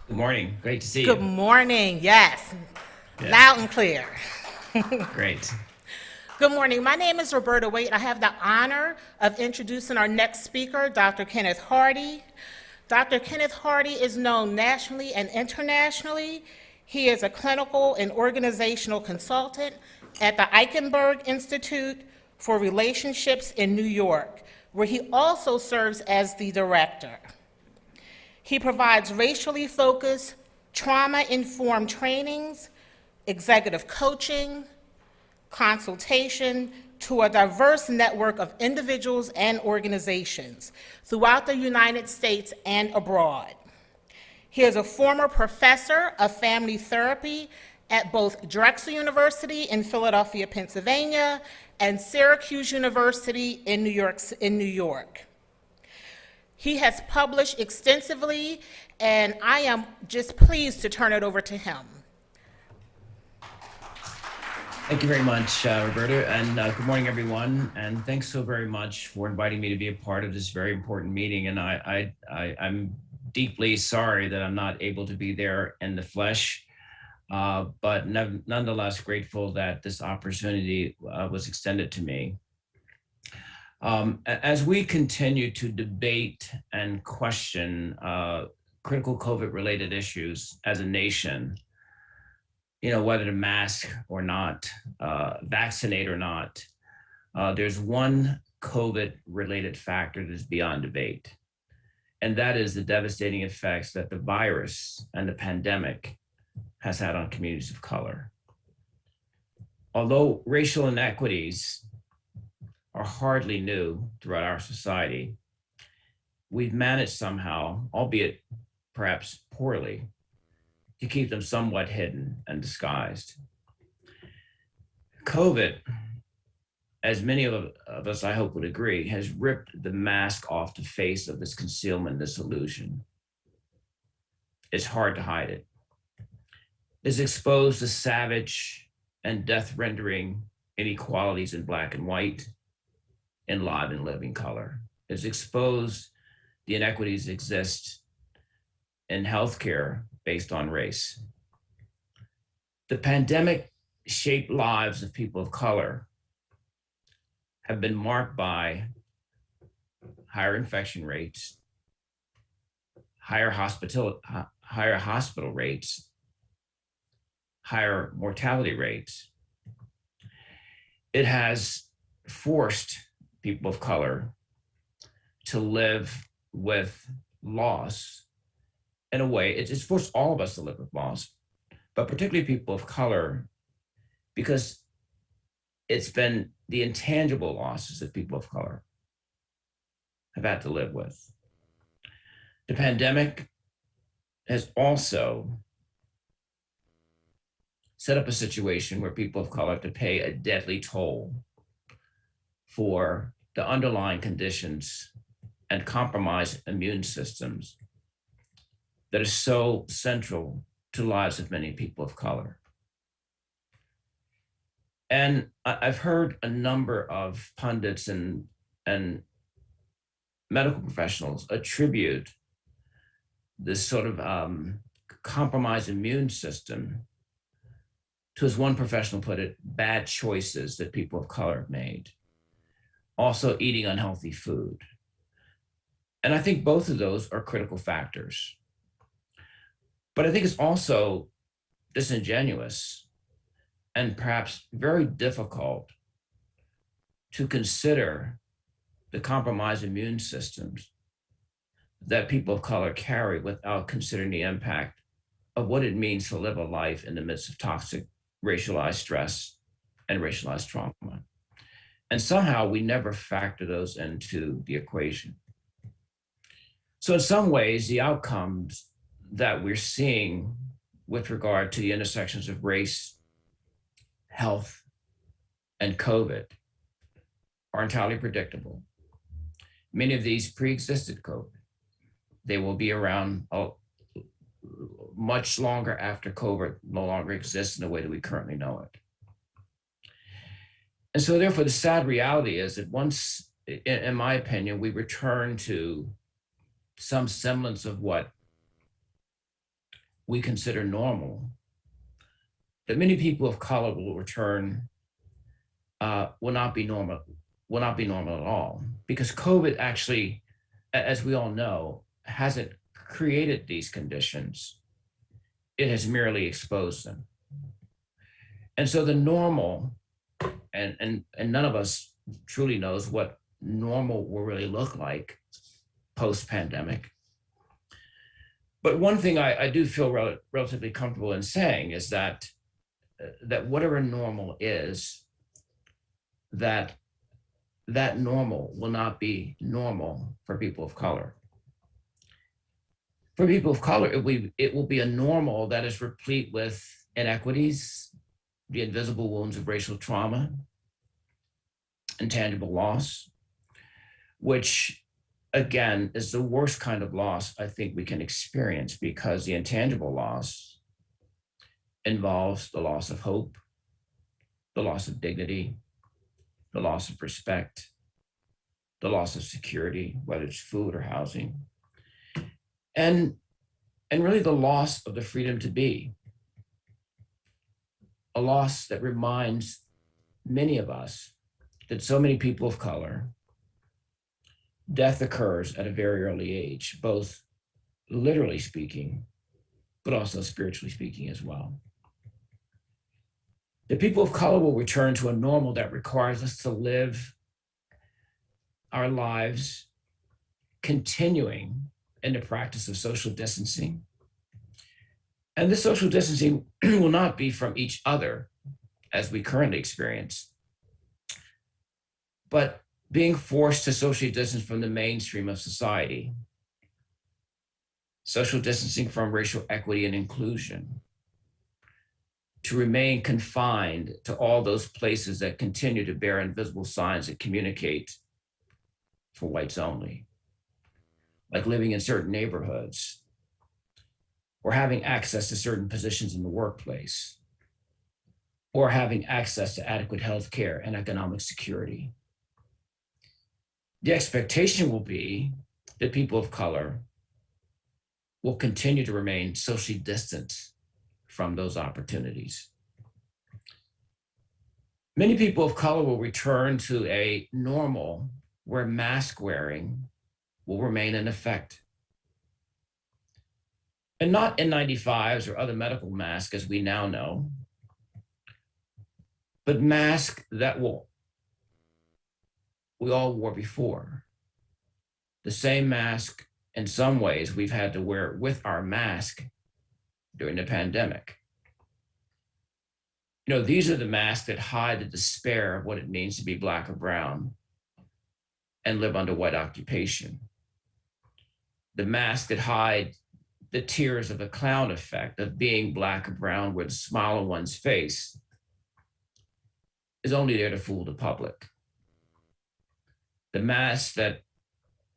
Good morning. Great to see Good you. morning. Yes, Yes, loud and clear. great. Good morning. My name is Roberta Waite. I have the honor of introducing our next speaker, Dr. Kenneth Hardy. Dr. Kenneth Hardy is known nationally and internationally. He is a clinical and organizational consultant at the Eichenberg Institute for Relationships in New York, where he also serves as the director. He provides racially focused, trauma informed trainings, executive coaching, consultation to a diverse network of individuals and organizations throughout the United States and abroad. He is a former professor of family therapy at both Drexel University in Philadelphia, Pennsylvania, and Syracuse University in New York. He has published extensively, and I am just pleased to turn it over to him. Thank you very much, Roberta, and good morning, everyone. And thanks so very much for inviting me to be a part of this very important meeting. And I'm deeply sorry that I'm not able to be there in the flesh, but nonetheless grateful that this opportunity was extended to me. As we continue to debate and question critical COVID-related issues as a nation, whether to mask or not, vaccinate or not, there's one COVID-related factor that's beyond debate, and that is the devastating effects that the virus and the pandemic has had on communities of color. Although racial inequities are hardly new throughout our society, we've managed somehow, albeit perhaps poorly, to keep them somewhat hidden and disguised. COVID, as many of us, I hope, would agree, has ripped the mask off the face of this concealment, this illusion. It's hard to hide it. It's exposed the savage and death-rendering inequalities in Black and white, in live and living color. It's exposed the inequities that exist in healthcare based on race. The pandemic shaped lives of people of color have been marked by higher infection rates, higher hospital rates, higher mortality rates. It has forced people of color to live with loss. In a way, it's forced all of us to live with loss, but particularly people of color, because it's been the intangible losses that people of color have had to live with. The pandemic has also set up a situation where people of color have to pay a deadly toll for the underlying conditions and compromised immune systems that are so central to the lives of many people of color. And I've heard a number of pundits and medical professionals attribute this sort of compromised immune system to, as one professional put it, bad choices that people of color have made. Also eating unhealthy food. And I think both of those are critical factors. But I think it's also disingenuous and perhaps very difficult to consider the compromised immune systems that people of color carry without considering the impact of what it means to live a life in the midst of toxic racialized stress and racialized trauma. And somehow we never factor those into the equation. So in some ways, the outcomes that we're seeing with regard to the intersections of race, health, and COVID are entirely predictable. Many of these pre-existed COVID. They will be around much longer after COVID no longer exists in the way that we currently know it. And so therefore, the sad reality is that once, in my opinion, we return to some semblance of what we consider normal, that many people of color will return will not be normal, will not be normal at all. Because COVID actually, as we all know, hasn't created these conditions. It has merely exposed them. And so the normal, and none of us truly knows what normal will really look like post-pandemic. But one thing I do feel relatively comfortable in saying is that whatever normal is, that normal will not be normal for people of color. For people of color, it will be a normal that is replete with inequities, the invisible wounds of racial trauma, intangible loss, which again is the worst kind of loss I think we can experience, because the intangible loss involves the loss of hope, the loss of dignity, the loss of respect, the loss of security, whether it's food or housing, and really the loss of the freedom to be, a loss that reminds many of us that so many people of color, death occurs at a very early age, both literally speaking, but also spiritually speaking as well. The people of color will return to a normal that requires us to live our lives continuing in the practice of social distancing. And this social distancing will not be from each other as we currently experience, but being forced to socially distance from the mainstream of society, social distancing from racial equity and inclusion, to remain confined to all those places that continue to bear invisible signs that communicate for whites only, like living in certain neighborhoods or having access to certain positions in the workplace, or having access to adequate health care and economic security. The expectation will be that people of color will continue to remain socially distant from those opportunities. Many people of color will return to a normal where mask wearing will remain in effect. And not N95s or other medical masks as we now know, but masks that we all wore before. The same mask, in some ways, we've had to wear with our mask during the pandemic. You know, these are the masks that hide the despair of what it means to be Black or brown and live under white occupation. The masks that hide the tears of the clown effect of being Black or brown, where the smile on one's face is only there to fool the public. The mask that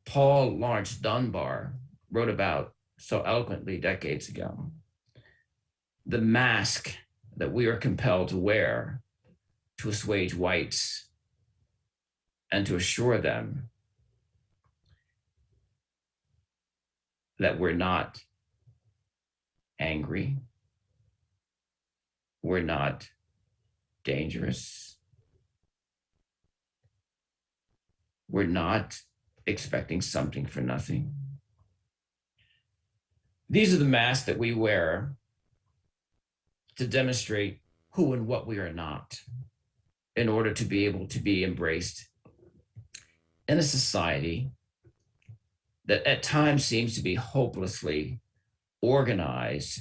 Paul Laurence Dunbar wrote about so eloquently decades ago. The mask that we are compelled to wear to assuage whites and to assure them that we're not angry, we're not dangerous, we're not expecting something for nothing. These are the masks that we wear to demonstrate who and what we are not, in order to be able to be embraced in a society that at times seems to be hopelessly organized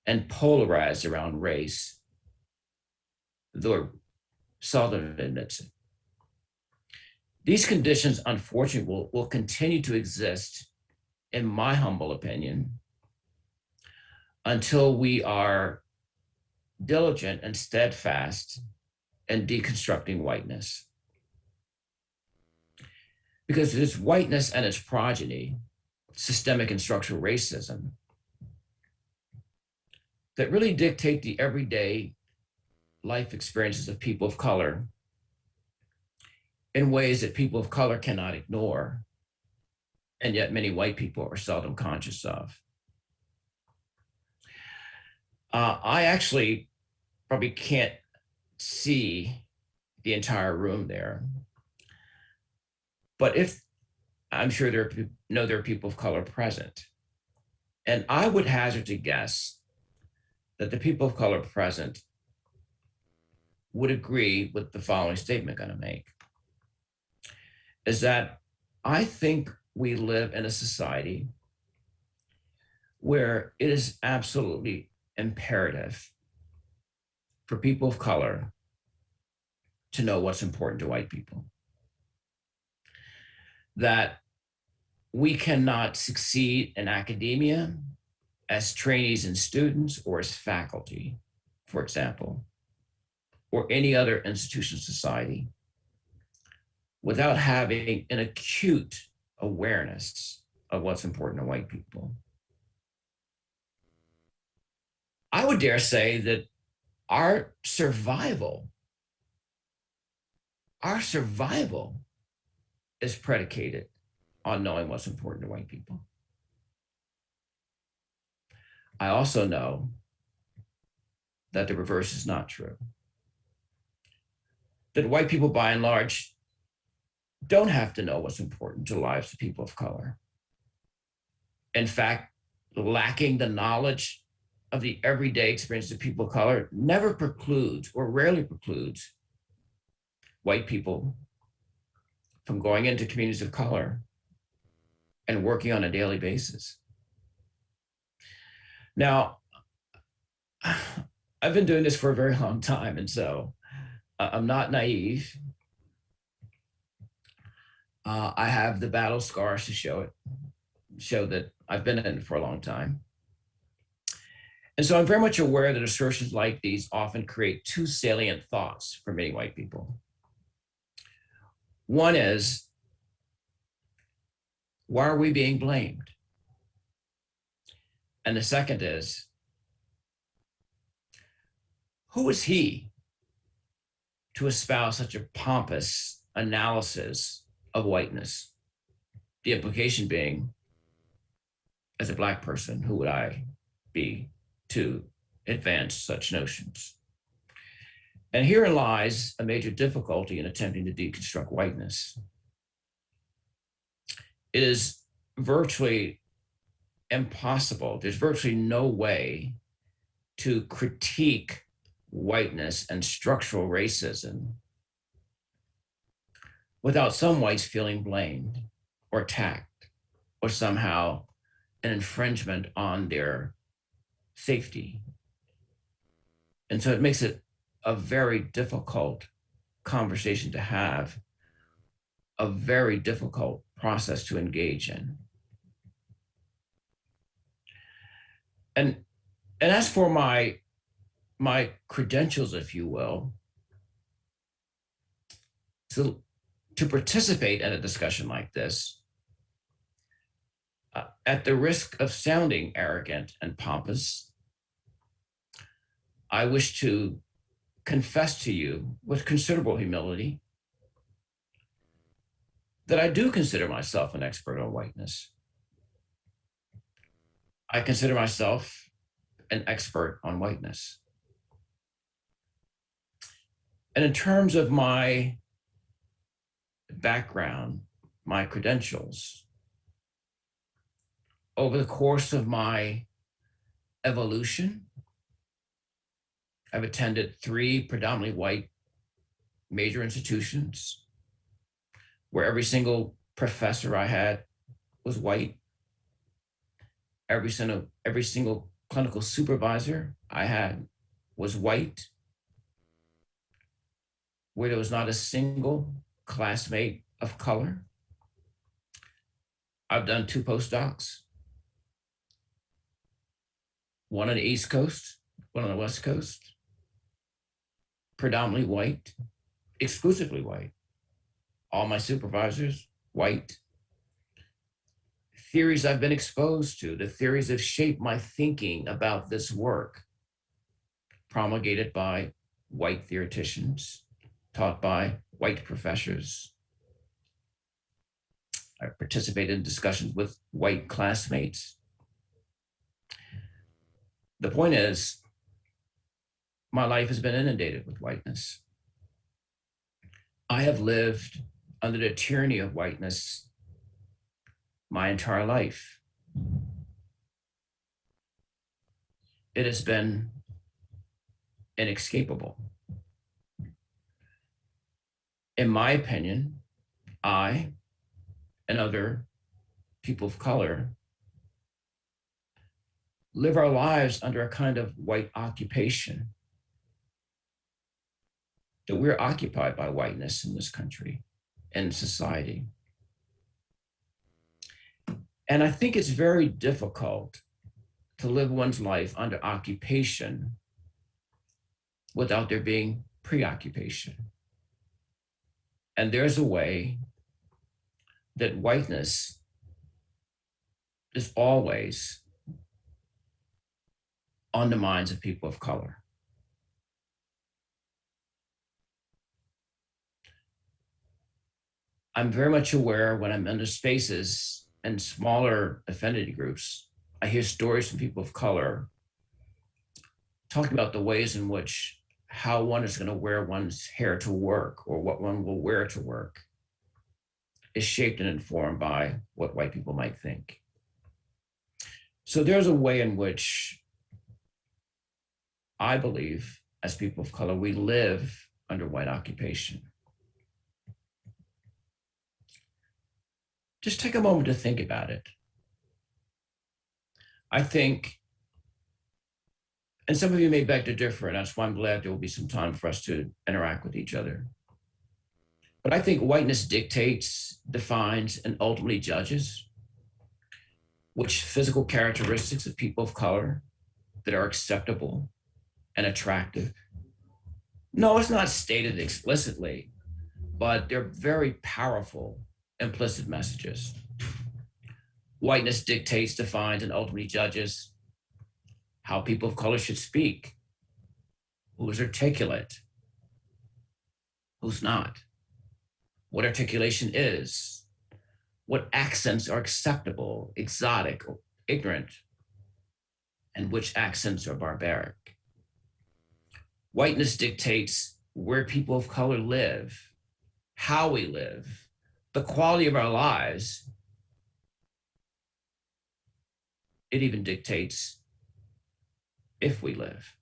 and polarized around race, though it seldom admits it. These conditions, unfortunately, will continue to exist, in my humble opinion, until we are diligent and steadfast in deconstructing whiteness. Because it is whiteness and its progeny, systemic and structural racism, that really dictate the everyday life experiences of people of color in ways that people of color cannot ignore, and yet many white people are seldom conscious of. I actually probably can't see the entire room there, but if I'm sure there are people of color present, and I would hazard to guess that the people of color present would agree with the following statement I'm going to make, is that I think we live in a society where it is absolutely imperative for people of color to know what's important to white people. That we cannot succeed in academia as trainees and students or as faculty, for example, or any other institution of society without having an acute awareness of what's important to white people. I would dare say that our survival, our survival is predicated on knowing what's important to white people. I also know that the reverse is not true. That white people, by and large, don't have to know what's important to the lives of people of color. In fact, lacking the knowledge of the everyday experience of people of color never precludes or rarely precludes white people from going into communities of color and working on a daily basis. Now, I've been doing this for a very long time, and so I'm not naive. I have the battle scars to show that I've been in it for a long time. And so I'm very much aware that assertions like these often create two salient thoughts for many white people. One is, why are we being blamed? And the second is, who is he to espouse such a pompous analysis of whiteness? The implication being, as a Black person, who would I be to advance such notions? And herein lies a major difficulty in attempting to deconstruct whiteness. It is virtually impossible. There's virtually no way to critique whiteness and structural racism without some whites feeling blamed or attacked or somehow an infringement on their safety. And so it makes it a very difficult conversation to have, a very difficult process to engage in. And as for my credentials, if you will, to participate in a discussion like this, at the risk of sounding arrogant and pompous, I wish to confess to you with considerable humility that I do consider myself an expert on whiteness. I consider myself an expert on whiteness. And in terms of my background, my credentials, over the course of my evolution, I've attended 3 predominantly white major institutions where every single professor I had was white. Every single clinical supervisor I had was white, where there was not a single classmate of color. I've done 2 postdocs, one on the East Coast, one on the West Coast, predominantly white, exclusively white. All my supervisors, white. Theories I've been exposed to, the theories that shape my thinking about this work, promulgated by white theoreticians, taught by white professors. I participated in discussions with white classmates. The point is, my life has been inundated with whiteness. I have lived under the tyranny of whiteness my entire life. It has been inescapable. In my opinion, I and other people of color live our lives under a kind of white occupation, that we're occupied by whiteness in this country and society. And I think it's very difficult to live one's life under occupation without there being preoccupation. And there's a way that whiteness is always on the minds of people of color. I'm very much aware when I'm in the spaces and smaller affinity groups, I hear stories from people of color talking about the ways in which how one is going to wear one's hair to work or what one will wear to work is shaped and informed by what white people might think. So there's a way in which I believe, as people of color, we live under white occupation. Just take a moment to think about it. I think, and some of you may beg to differ, and that's why I'm glad there will be some time for us to interact with each other. But I think whiteness dictates, defines, and ultimately judges which physical characteristics of people of color that are acceptable and attractive. No, it's not stated explicitly, but they're very powerful implicit messages. Whiteness dictates, defines, and ultimately judges how people of color should speak, who's articulate, who's not, what articulation is, what accents are acceptable, exotic, or ignorant, and which accents are barbaric. Whiteness dictates where people of color live, how we live, the quality of our lives. It even dictates if we live.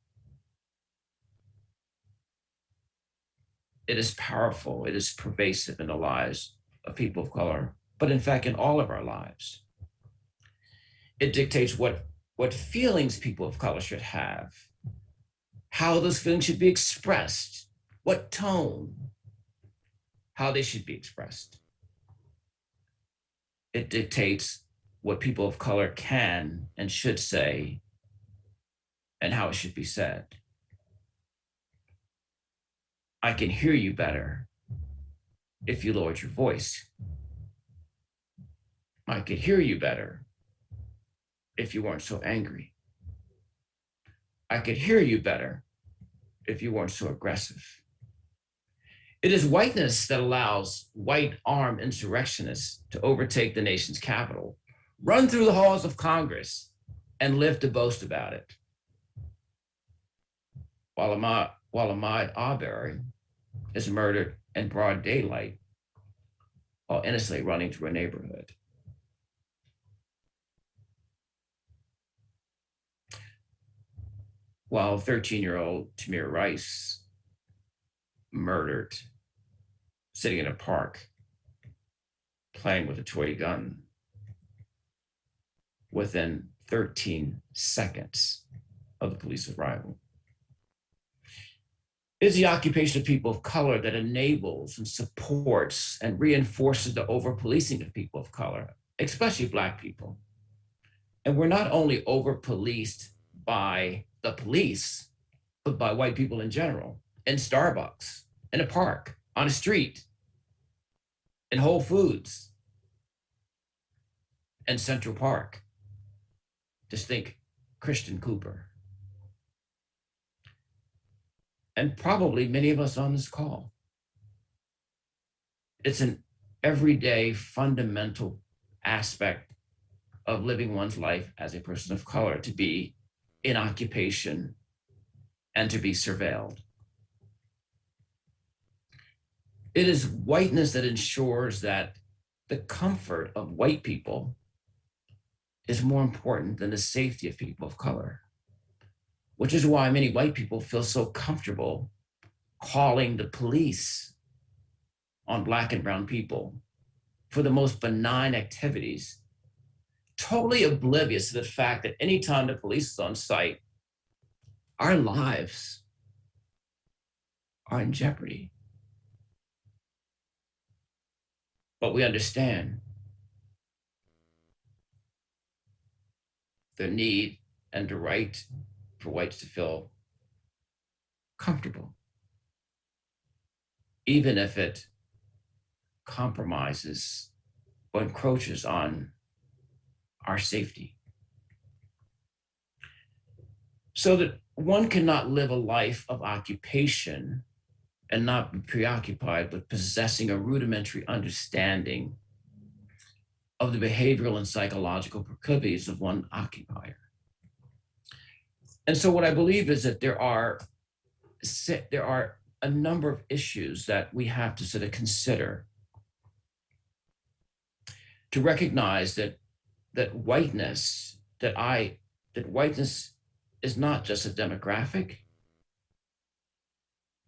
It is powerful, it is pervasive in the lives of people of color, but in fact, in all of our lives. It dictates what feelings people of color should have, how those feelings should be expressed, what tone, how they should be expressed. It dictates what people of color can and should say and how it should be said. I can hear you better if you lowered your voice. I could hear you better if you weren't so angry. I could hear you better if you weren't so aggressive. It is whiteness that allows white armed insurrectionists to overtake the nation's capital, run through the halls of Congress, and live to boast about it. While Ahmaud Arbery is murdered in broad daylight while innocently running through a neighborhood. While 13-year-old Tamir Rice murdered sitting in a park playing with a toy gun within 13 seconds of the police arrival. It is the occupation of people of color that enables and supports and reinforces the over-policing of people of color, especially Black people. And we're not only over-policed by the police, but by white people in general, in Starbucks, in a park, on a street, in Whole Foods, in Central Park. Just think Christian Cooper. And probably many of us on this call. It's an everyday fundamental aspect of living one's life as a person of color to be in occupation and to be surveilled. It is whiteness that ensures that the comfort of white people is more important than the safety of people of color, which is why many white people feel so comfortable calling the police on Black and brown people for the most benign activities, totally oblivious to the fact that anytime the police is on site, our lives are in jeopardy. But we understand the need and the right for whites to feel comfortable, even if it compromises or encroaches on our safety. So that one cannot live a life of occupation and not be preoccupied with possessing a rudimentary understanding of the behavioral and psychological proclivities of one occupier. And so what I believe is that there are a number of issues that we have to sort of consider to recognize that whiteness is not just a demographic,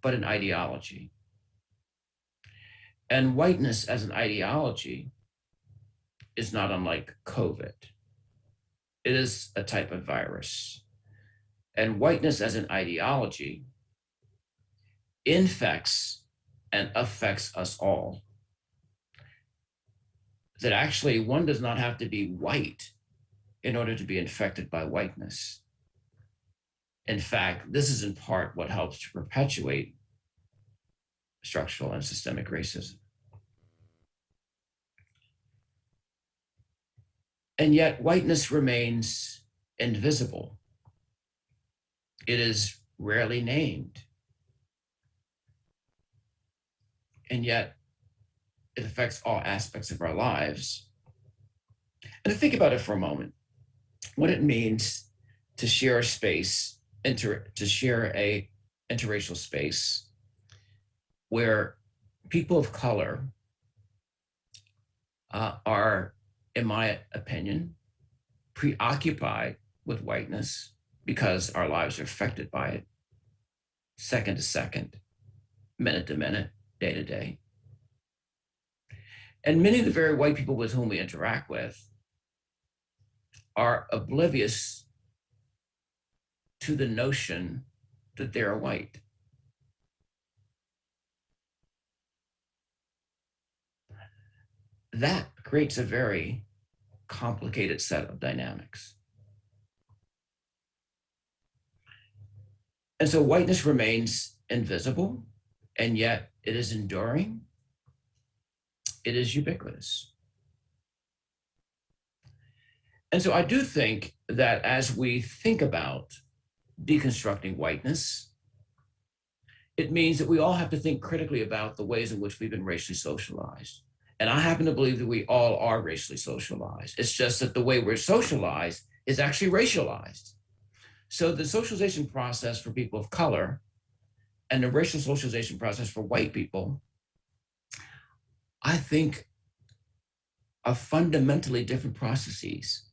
but an ideology. And whiteness as an ideology is not unlike COVID. It is a type of virus. And whiteness as an ideology infects and affects us all. That actually one does not have to be white in order to be infected by whiteness. In fact, this is in part what helps to perpetuate structural and systemic racism. And yet whiteness remains invisible. It is rarely named. And yet it affects all aspects of our lives. And to think about it for a moment, what it means to share a space, to share a interracial space where people of color are, in my opinion, preoccupied with whiteness because our lives are affected by it, second to second, minute to minute, day to day. And many of the very white people with whom we interact with are oblivious to the notion that they're white. That creates a very complicated set of dynamics. And so whiteness remains invisible, and yet it is enduring. It is ubiquitous. And so I do think that as we think about deconstructing whiteness, it means that we all have to think critically about the ways in which we've been racially socialized. And I happen to believe that we all are racially socialized. It's just that the way we're socialized is actually racialized. So the socialization process for people of color and the racial socialization process for white people, I think, are fundamentally different processes.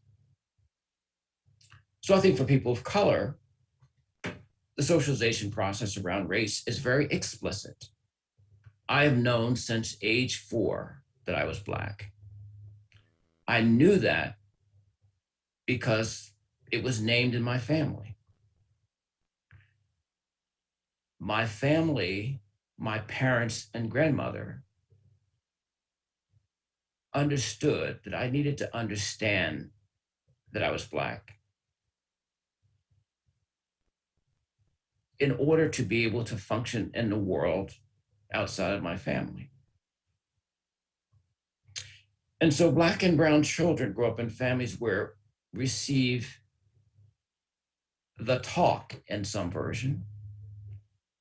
So I think for people of color, the socialization process around race is very explicit. I have known since age 4 that I was Black. I knew that because it was named in my family. My family, my parents and grandmother understood that I needed to understand that I was Black in order to be able to function in the world outside of my family. And so Black and brown children grow up in families where receive the talk in some version,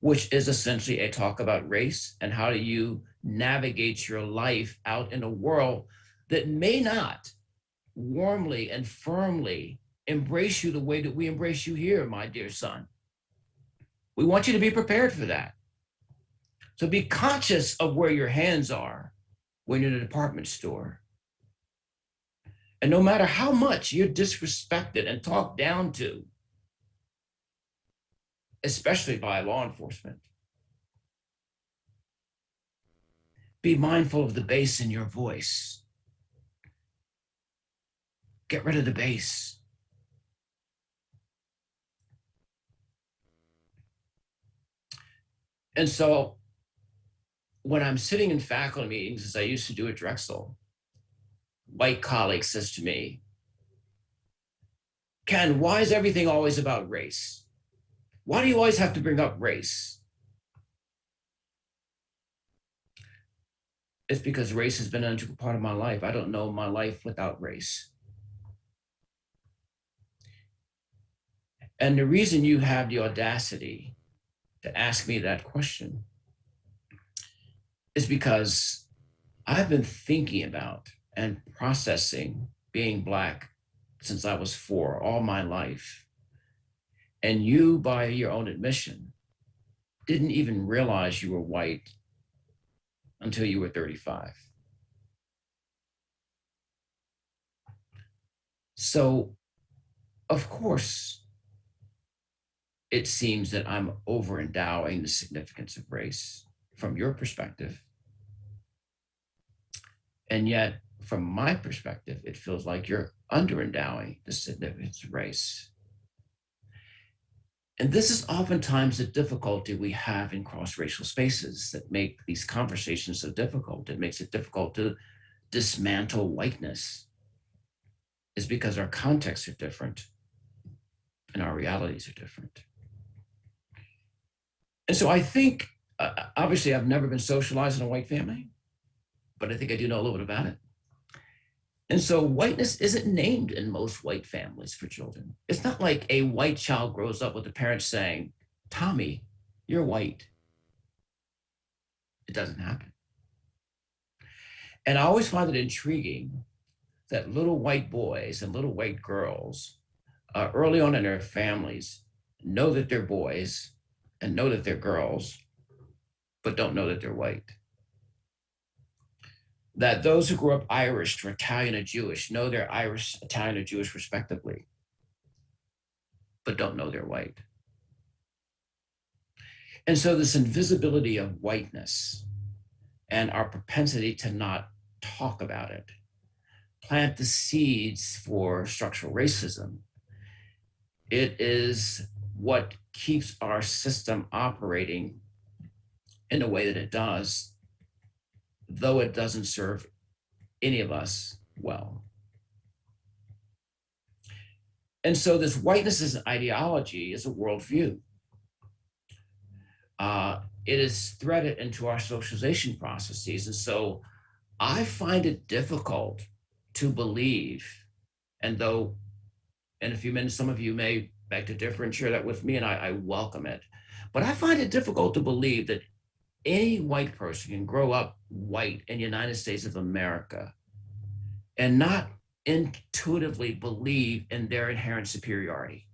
which is essentially a talk about race and how do you navigate your life out in a world that may not warmly and firmly embrace you the way that we embrace you here, my dear son. We want you to be prepared for that. So be conscious of where your hands are when you're in a department store. And no matter how much you're disrespected and talked down to, especially by law enforcement, be mindful of the bass in your voice. Get rid of the bass. And so when I'm sitting in faculty meetings, as I used to do at Drexel, white colleague says to me, Ken, why is everything always about race? Why do you always have to bring up race? It's because race has been an integral part of my life. I don't know my life without race. And the reason you have the audacity to ask me that question is because I've been thinking about and processing being Black since I was 4, all my life. And you, by your own admission, didn't even realize you were white until you were 35. So, of course, it seems that I'm over-endowing the significance of race from your perspective. And yet, from my perspective, it feels like you're under-endowing the significance of race. And this is oftentimes the difficulty we have in cross-racial spaces that make these conversations so difficult. It makes it difficult to dismantle whiteness, is because our contexts are different and our realities are different. And so I think, obviously I've never been socialized in a white family, but I think I do know a little bit about it. And so whiteness isn't named in most white families for children. It's not like a white child grows up with the parents saying, Tommy, you're white. It doesn't happen. And I always find it intriguing that little white boys and little white girls early on in their families know that they're boys and know that they're girls, but don't know that they're white. That those who grew up Irish or Italian or Jewish know they're Irish, Italian, or Jewish respectively, but don't know they're white. And so this invisibility of whiteness and our propensity to not talk about it plant the seeds for structural racism. It is what keeps our system operating in the way that it does, though it doesn't serve any of us well. And so this whiteness as an ideology is a worldview. It is threaded into our socialization processes. And so I find it difficult to believe, and though in a few minutes, some of you may beg to differ and share that with me, and I welcome it, but I find it difficult to believe that any white person can grow up white in the United States of America and not intuitively believe in their inherent superiority.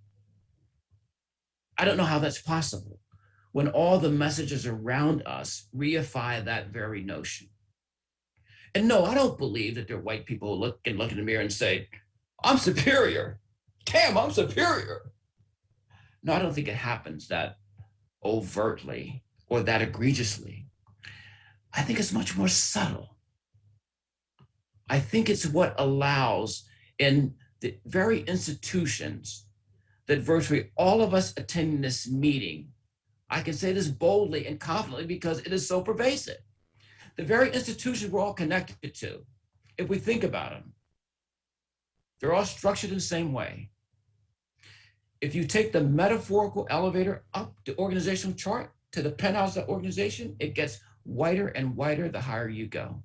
I don't know how that's possible when all the messages around us reify that very notion. And no, I don't believe that there are white people who look in the mirror and say, I'm superior. Damn, I'm superior. No, I don't think it happens that overtly or that egregiously. I think it's much more subtle. I think it's what allows in the very institutions that virtually all of us attending this meeting, I can say this boldly and confidently because it is so pervasive. The very institutions we're all connected to, if we think about them, they're all structured in the same way. If you take the metaphorical elevator up the organizational chart to the penthouse of the organization, it gets whiter and whiter the higher you go.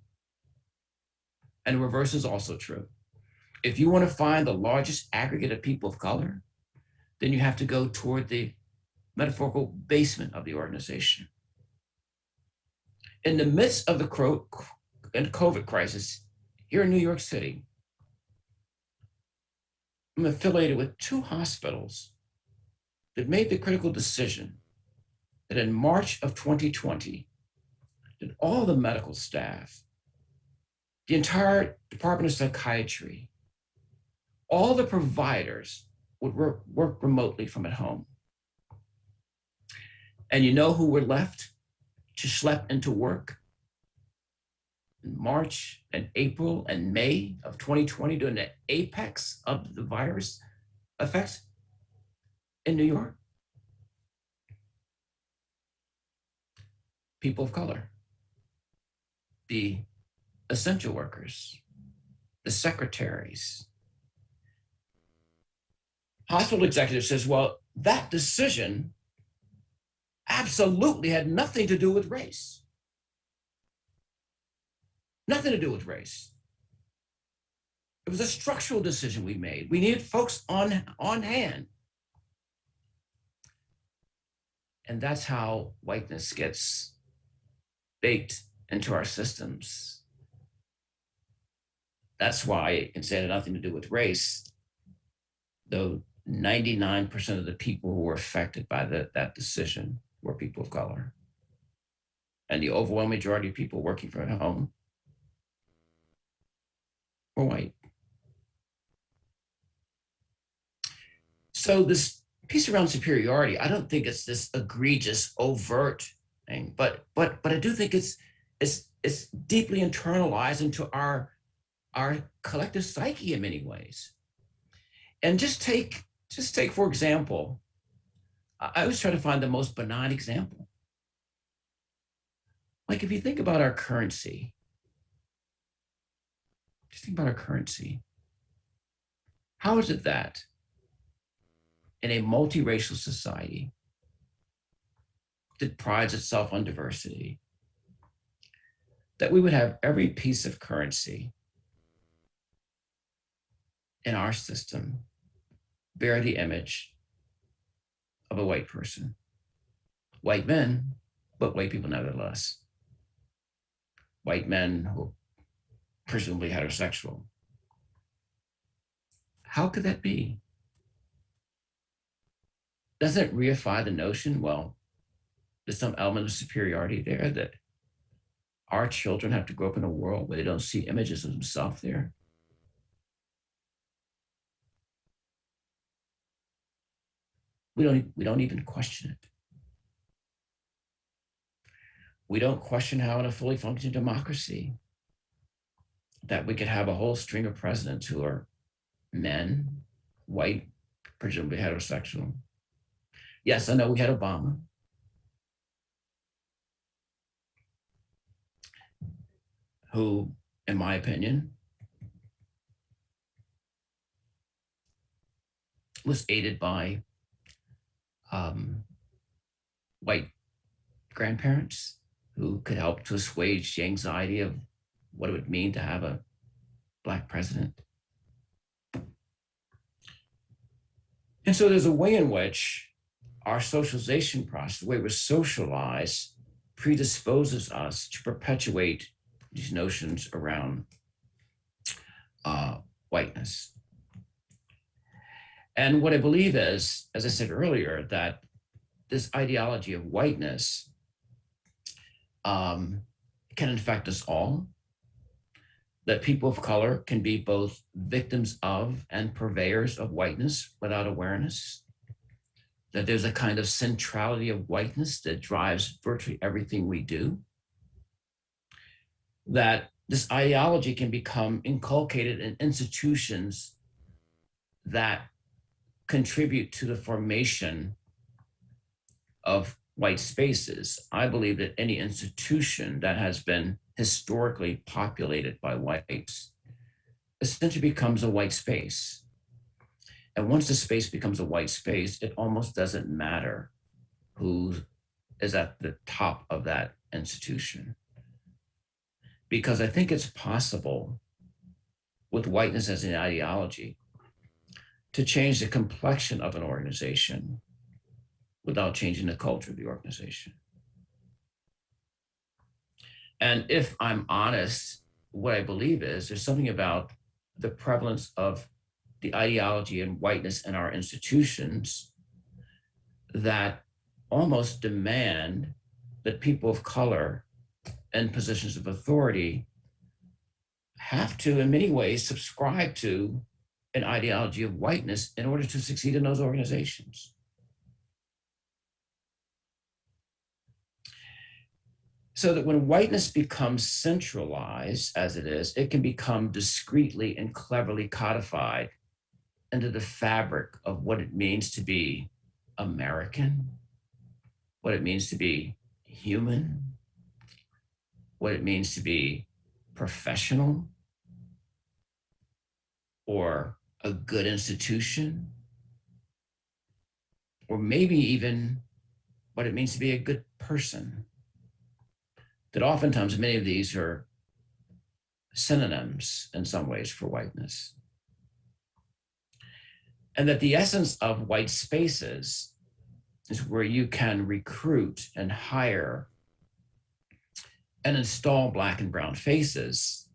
And the reverse is also true. If you want to find the largest aggregate of people of color, then you have to go toward the metaphorical basement of the organization. In the midst of the COVID crisis here in New York City, I'm affiliated with 2 hospitals that made the critical decision that in March of 2020, that all the medical staff, the entire Department of Psychiatry, all the providers would work remotely from at home. And you know who were left to schlep into work in March and April and May of 2020 during the apex of the virus effects in New York? People of color, the essential workers, the secretaries. Hospital executive says, well, that decision absolutely had nothing to do with race. Nothing to do with race. It was a structural decision we made. We needed folks on hand. And that's how whiteness gets baked into our systems. That's why, instead of nothing to do with race, though 99% of the people who were affected by that decision were people of color. And the overwhelming majority of people working from home were white. So this piece around superiority, I don't think it's this egregious, overt thing, but I do think it's deeply internalized into our collective psyche in many ways. And just take, for example, I always try to find the most benign example. Like if you think about our currency, just think about our currency. How is it that in a multiracial society that prides itself on diversity, that we would have every piece of currency in our system bear the image of a white person? White men, but white people nevertheless. White men who are presumably heterosexual. How could that be? Doesn't it reify the notion, well, there's some element of superiority there, that our children have to grow up in a world where they don't see images of themselves there? We don't even question it. We don't question how in a fully functioning democracy that we could have a whole string of presidents who are men, white, presumably heterosexual. Yes, I know we had Obama. Who, in my opinion, was aided by white grandparents who could help to assuage the anxiety of what it would mean to have a Black president. And so there's a way in which our socialization process, the way we're socialized, predisposes us to perpetuate these notions around whiteness. And what I believe is, as I said earlier, that this ideology of whiteness can infect us all, that people of color can be both victims of and purveyors of whiteness without awareness, that there's a kind of centrality of whiteness that drives virtually everything we do, that this ideology can become inculcated in institutions that contribute to the formation of white spaces. I believe that any institution that has been historically populated by whites essentially becomes a white space. And once the space becomes a white space, it almost doesn't matter who is at the top of that institution. Because I think it's possible with whiteness as an ideology to change the complexion of an organization without changing the culture of the organization. And if I'm honest, what I believe is there's something about the prevalence of the ideology and whiteness in our institutions that almost demand that people of color in positions of authority have to, in many ways, subscribe to an ideology of whiteness in order to succeed in those organizations. So that when whiteness becomes centralized, as it is, it can become discreetly and cleverly codified into the fabric of what it means to be American, what it means to be human, what it means to be professional or a good institution, or maybe even what it means to be a good person. That oftentimes many of these are synonyms in some ways for whiteness. And that the essence of white spaces is where you can recruit and hire and install Black and brown faces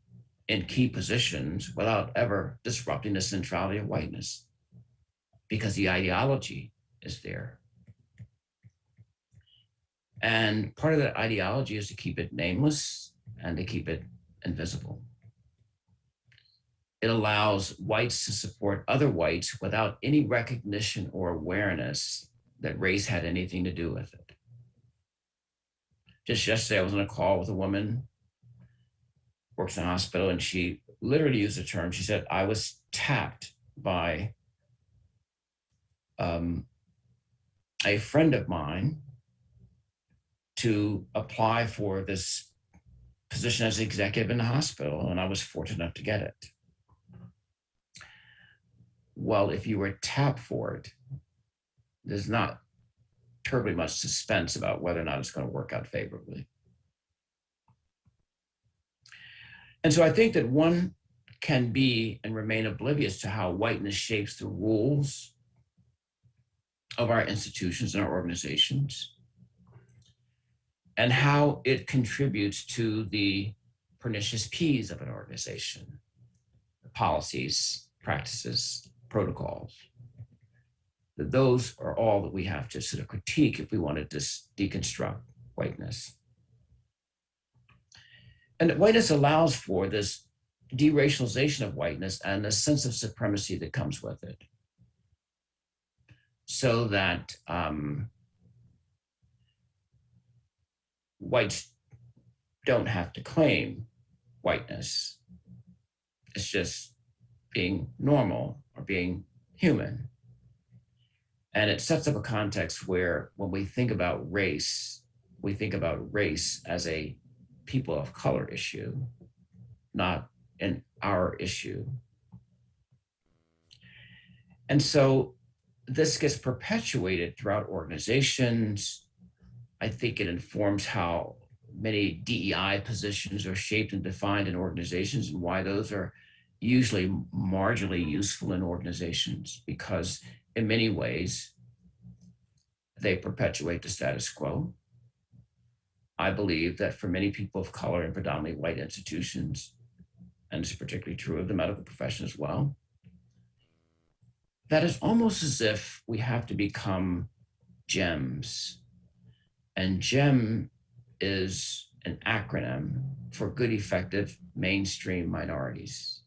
in key positions without ever disrupting the centrality of whiteness, because the ideology is there. And part of that ideology is to keep it nameless and to keep it invisible. It allows whites to support other whites without any recognition or awareness that race had anything to do with it. Just yesterday, I was on a call with a woman, works in a hospital, and she literally used a term. She said, I was tapped by a friend of mine to apply for this position as executive in the hospital, and I was fortunate enough to get it. Well, if you were tapped for it, there's not terribly much suspense about whether or not it's going to work out favorably. And so I think that one can be and remain oblivious to how whiteness shapes the rules of our institutions and our organizations, and how it contributes to the pernicious P's of an organization, the policies, practices, protocols. That those are all that we have to sort of critique if we want to deconstruct whiteness. And that whiteness allows for this deracialization of whiteness and a sense of supremacy that comes with it. So that whites don't have to claim whiteness. It's just being normal or being human. And it sets up a context where when we think about race as a people of color issue, not an our issue. And so this gets perpetuated throughout organizations. I think it informs how many DEI positions are shaped and defined in organizations, and why those are usually marginally useful in organizations, because in many ways, they perpetuate the status quo. I believe that for many people of color in predominantly white institutions, and it's particularly true of the medical profession as well, that it's almost as if we have to become gems. And GEM is an acronym for good, effective, mainstream minorities.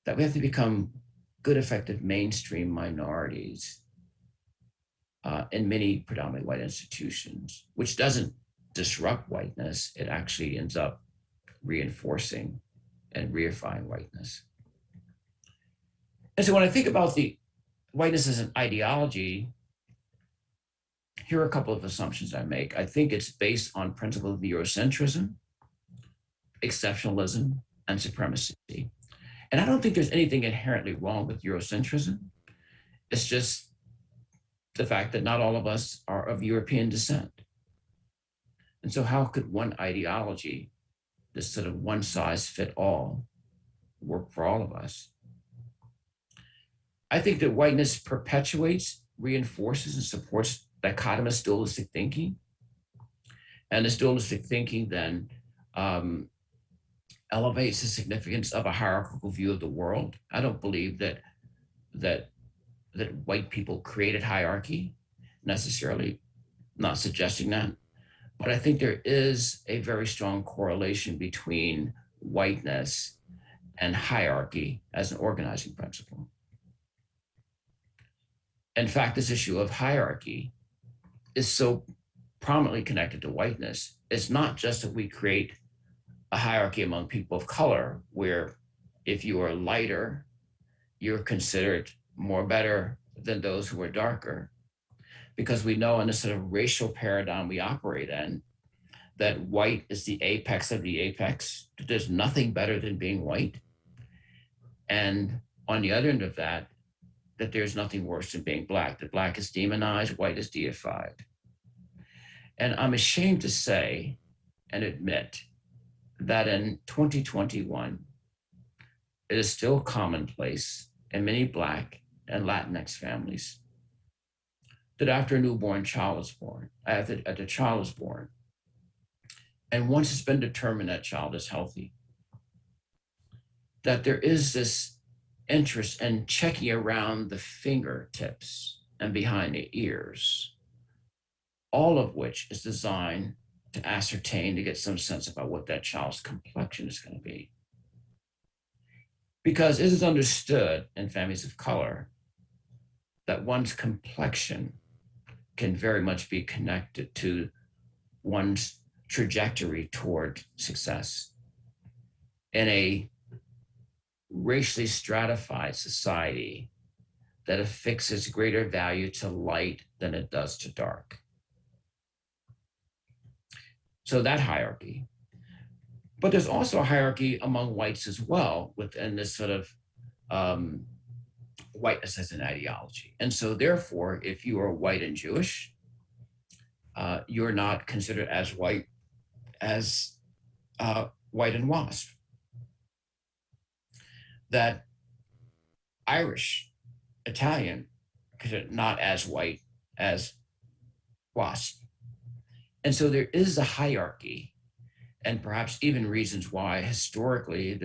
That we have to become good, effective, mainstream minorities in many predominantly white institutions, which doesn't disrupt whiteness. It actually ends up reinforcing and reifying whiteness. And so when I think about the whiteness as an ideology, here are a couple of assumptions I make. I think it's based on principles of Eurocentrism, exceptionalism, and supremacy. And I don't think there's anything inherently wrong with Eurocentrism. It's just the fact that not all of us are of European descent. And so how could one ideology, this sort of one size fit all, work for all of us? I think that whiteness perpetuates, reinforces, and supports dichotomous dualistic thinking. And this dualistic thinking then elevates the significance of a hierarchical view of the world. I don't believe that white people created hierarchy necessarily. not suggesting that, but I think there is a very strong correlation between whiteness and hierarchy as an organizing principle. In fact, this issue of hierarchy is so prominently connected to whiteness. It's not just that we create a hierarchy among people of color, where if you are lighter, you're considered more better than those who are darker, because we know in the sort of racial paradigm we operate in that white is the apex of the apex. There's nothing better than being white. And on the other end of that, that there's nothing worse than being black, that black is demonized, white is deified. And I'm ashamed to say and admit that in 2021, it is still commonplace in many Black and Latinx families that after a newborn child is born, after the child is born, and once it's been determined that child is healthy, that there is this interest in checking around the fingertips and behind the ears, all of which is designed to ascertain, to get some sense about what that child's complexion is going to be. Because it is understood in families of color that one's complexion can very much be connected to one's trajectory toward success. In a racially stratified society that affixes greater value to light than it does to dark. So that hierarchy. But there's also a hierarchy among whites as well within this sort of whiteness as an ideology. And so therefore, if you are white and Jewish, you're not considered as white as white and WASP. That Irish, Italian, considered not as white as WASP. And so there is a hierarchy, and perhaps even reasons why historically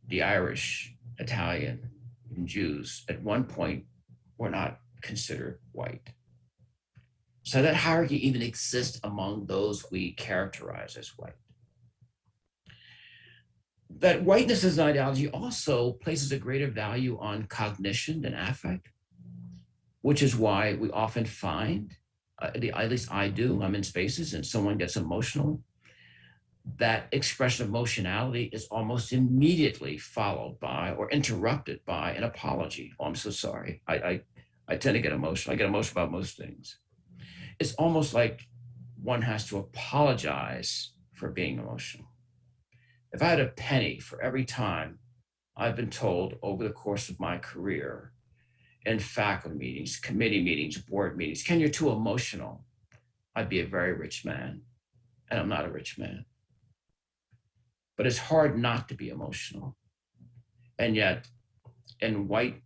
the Irish, Italian, and Jews at one point were not considered white. So that hierarchy even exists among those we characterize as white. That whiteness as an ideology also places a greater value on cognition than affect, which is why we often find, at least I do, I'm in spaces and someone gets emotional, that expression of emotionality is almost immediately followed by or interrupted by an apology. Oh, I'm so sorry. I tend to get emotional. I get emotional about most things. It's almost like one has to apologize for being emotional. If I had a penny for every time I've been told over the course of my career in faculty meetings, committee meetings, board meetings, Ken, you're too emotional, I'd be a very rich man. And I'm not a rich man. But it's hard not to be emotional. And yet, in white,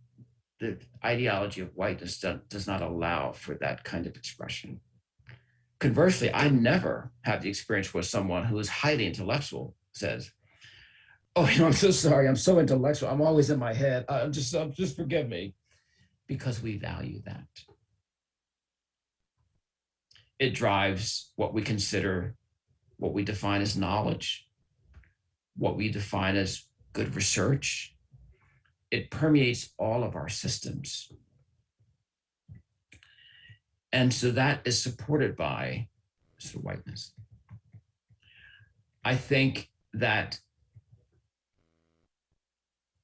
the ideology of whiteness does not allow for that kind of expression. Conversely, I never have the experience where someone who is highly intellectual says, oh, I'm so sorry, I'm so intellectual, I'm always in my head, just forgive me, because we value that. It drives what we consider, what we define as knowledge, what we define as good research. It permeates all of our systems. And so that is supported by whiteness. I think that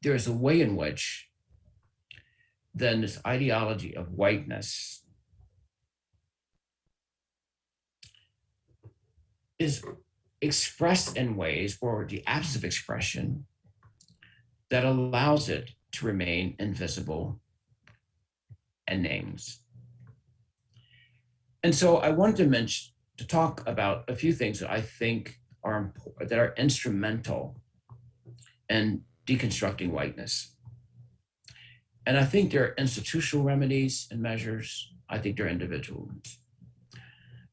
there is a way in which then this ideology of whiteness is expressed in ways, or the absence of expression, that allows it to remain invisible and names. And so I wanted to talk about a few things that I think are important, that are instrumental in deconstructing whiteness. And I think there are institutional remedies and measures. I think there are individual ones.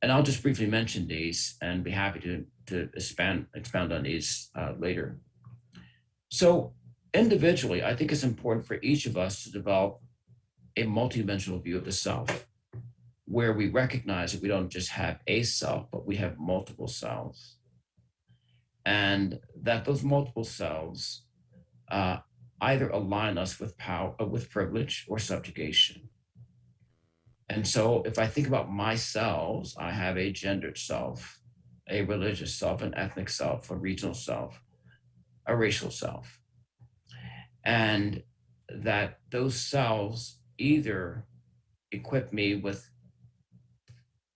And I'll just briefly mention these and be happy to expound on these later. So individually, I think it's important for each of us to develop a multidimensional view of the self, where we recognize that we don't just have a self, but we have multiple selves, and that those multiple selves either align us with power, with privilege, or subjugation. And so if I think about my selves, I have a gendered self, a religious self, an ethnic self, a regional self, a racial self. And that those selves either equip me with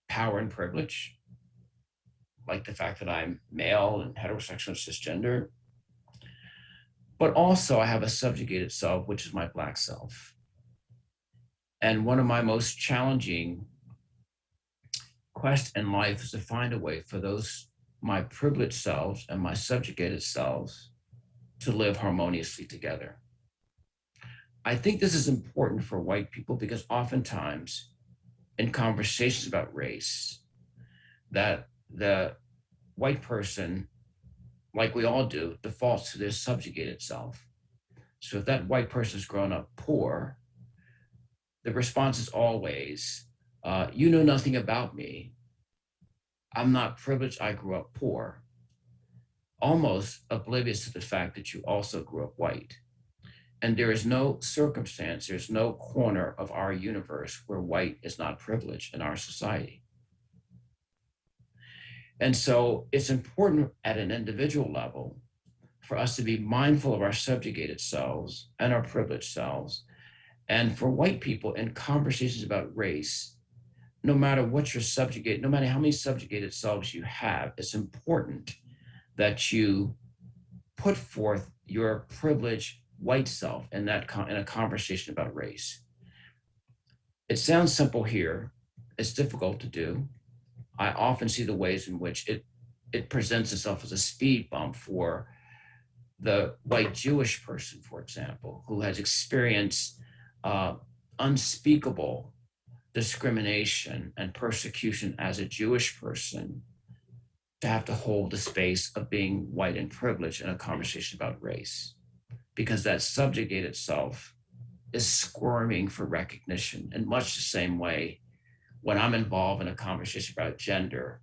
power and privilege, like the fact that I'm male and heterosexual and cisgender, but also I have a subjugated self, which is my Black self. And one of my most challenging quests in life is to find a way for those, my privileged selves and my subjugated selves, to live harmoniously together. I think this is important for white people because oftentimes in conversations about race, that the white person, like we all do, defaults to their subjugated self. So if that white person has grown up poor, the response is always, you know nothing about me. I'm not privileged, I grew up poor. Almost oblivious to the fact that you also grew up white. And there is no circumstance, there's no corner of our universe where white is not privileged in our society. And so it's important at an individual level for us to be mindful of our subjugated selves and our privileged selves. And for white people in conversations about race, no matter what your subjugated, no matter how many subjugated selves you have, it's important that you put forth your privileged white self in a conversation about race. It sounds simple here. It's difficult to do. I often see the ways in which it presents itself as a speed bump for the white Jewish person, for example, who has experienced unspeakable discrimination and persecution as a Jewish person, to have to hold the space of being white and privileged in a conversation about race, because that subjugated self is squirming for recognition in much the same way when I'm involved in a conversation about gender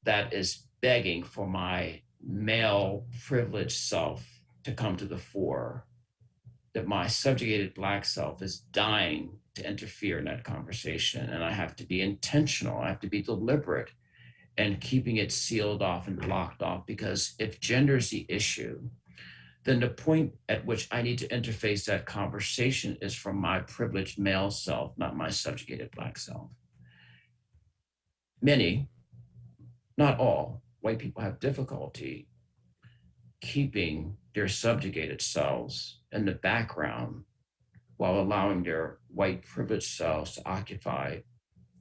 that is begging for my male privileged self to come to the fore, that my subjugated Black self is dying to interfere in that conversation. And I have to be intentional, I have to be deliberate and keeping it sealed off and blocked off, because if gender is the issue, then the point at which I need to interface that conversation is from my privileged male self, not my subjugated Black self. Many, not all, white people have difficulty keeping their subjugated selves in the background while allowing their white privileged selves to occupy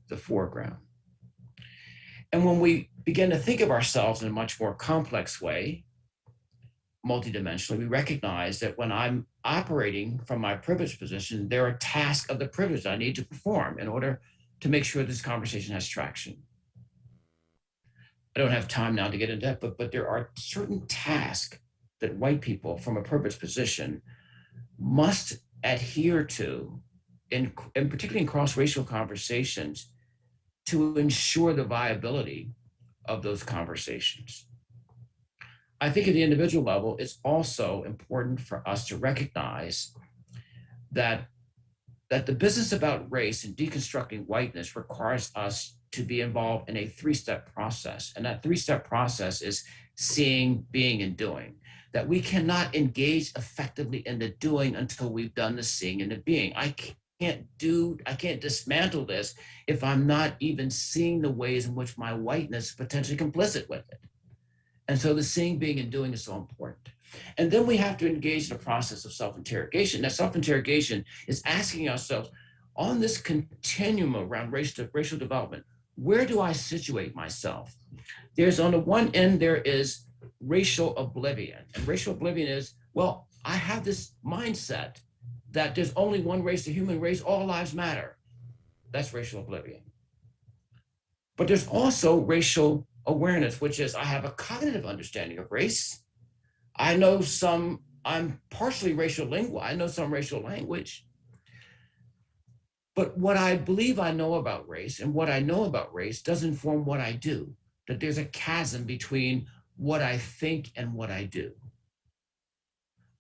the foreground. And when we begin to think of ourselves in a much more complex way, multidimensionally, we recognize that when I'm operating from my privileged position, there are tasks of the privilege I need to perform in order to make sure this conversation has traction. I don't have time now to get into that, but there are certain tasks that white people from a privileged position must adhere to, and particularly in cross-racial conversations, to ensure the viability of those conversations. I think at the individual level, it's also important for us to recognize that the business about race and deconstructing whiteness requires us to be involved in a three-step process. And that three-step process is seeing, being, and doing. That we cannot engage effectively in the doing until we've done the seeing and the being. I can't dismantle this if I'm not even seeing the ways in which my whiteness is potentially complicit with it. And so the seeing, being, and doing is so important. And then we have to engage in a process of self-interrogation. That self-interrogation is asking ourselves, on this continuum around racial development, where do I situate myself? There's, on the one end, there is racial oblivion. And racial oblivion is, well, I have this mindset that there's only one race, the human race, all lives matter. That's racial oblivion. But there's also racial awareness, which is I have a cognitive understanding of race. I know I'm partially racial lingual. I know some racial language. But what I believe I know about race and what I know about race does inform what I do, that there's a chasm between what I think and what I do.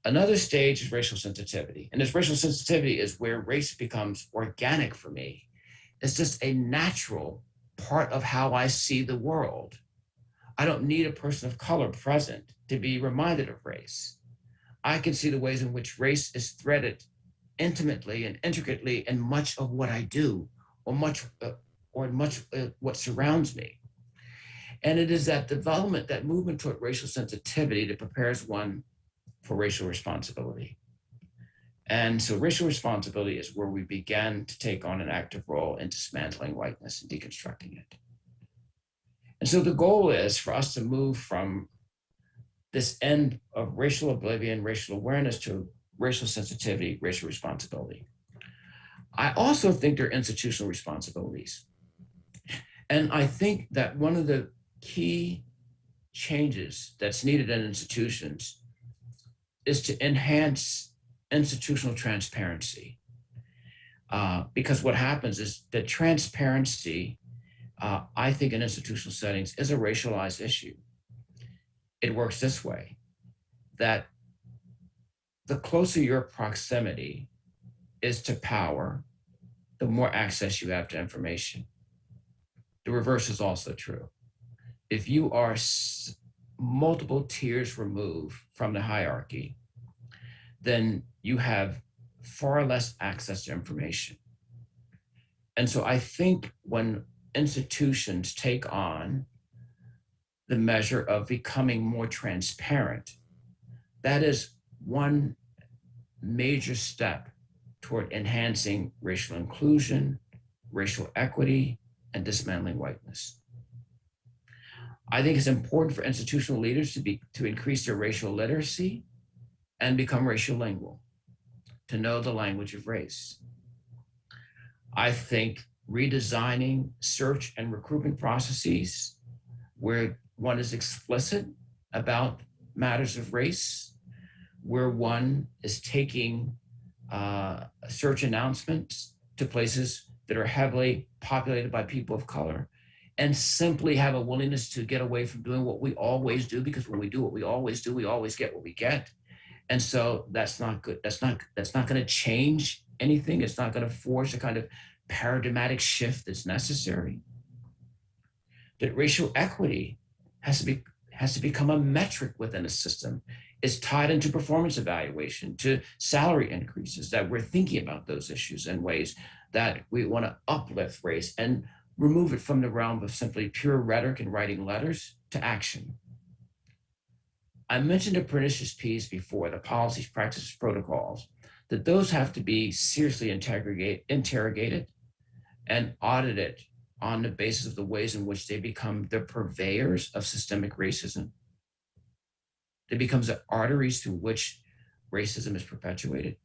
Another stage is racial sensitivity. And this racial sensitivity is where race becomes organic for me. It's just a natural part of how I see the world. I don't need a person of color present to be reminded of race. I can see the ways in which race is threaded intimately and intricately in much of what I do, or much what surrounds me. And it is that development, that movement toward racial sensitivity, that prepares one for racial responsibility. And so racial responsibility is where we began to take on an active role in dismantling whiteness and deconstructing it. And so the goal is for us to move from this end of racial oblivion, racial awareness, to racial sensitivity, racial responsibility. I also think there are institutional responsibilities. And I think that one of the key changes that's needed in institutions is to enhance institutional transparency. Because what happens is that transparency, I think in institutional settings, is a racialized issue. It works this way, that the closer your proximity is to power, the more access you have to information. The reverse is also true. If you are multiple tiers removed from the hierarchy, then you have far less access to information. And so I think when institutions take on the measure of becoming more transparent, that is one major step toward enhancing racial inclusion, racial equity, and dismantling whiteness. I think it's important for institutional leaders to increase their racial literacy and become racial lingual, to know the language of race. I think redesigning search and recruitment processes where one is explicit about matters of race, where one is taking search announcements to places that are heavily populated by people of color, and simply have a willingness to get away from doing what we always do, because when we do what we always do, we always get what we get. And so that's not good. That's not going to change anything. It's not going to force a kind of paradigmatic shift that's necessary. That racial equity has to become a metric within a system. It's tied into performance evaluation, to salary increases, that we're thinking about those issues in ways that we want to uplift race and remove it from the realm of simply pure rhetoric and writing letters to action. I mentioned the pernicious P's before, the policies, practices, protocols, that those have to be seriously interrogated and audited on the basis of the ways in which they become the purveyors of systemic racism. It becomes the arteries through which racism is perpetuated.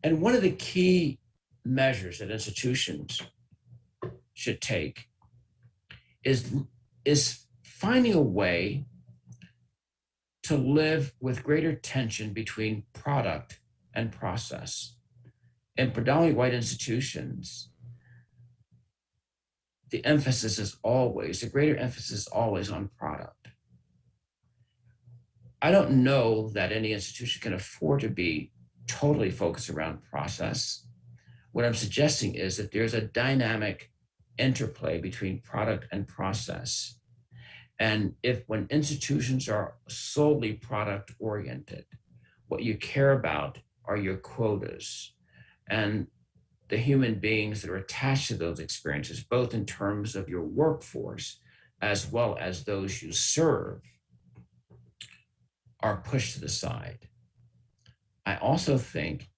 And one of the key measures that institutions should take is finding a way to live with greater tension between product and process. In predominantly white institutions, the greater emphasis is always on product. I don't know that any institution can afford to be totally focused around process. What I'm suggesting is that there's a dynamic interplay between product and process. And when institutions are solely product oriented, what you care about are your quotas and the human beings that are attached to those experiences, both in terms of your workforce as well as those you serve, are pushed to the side. I also think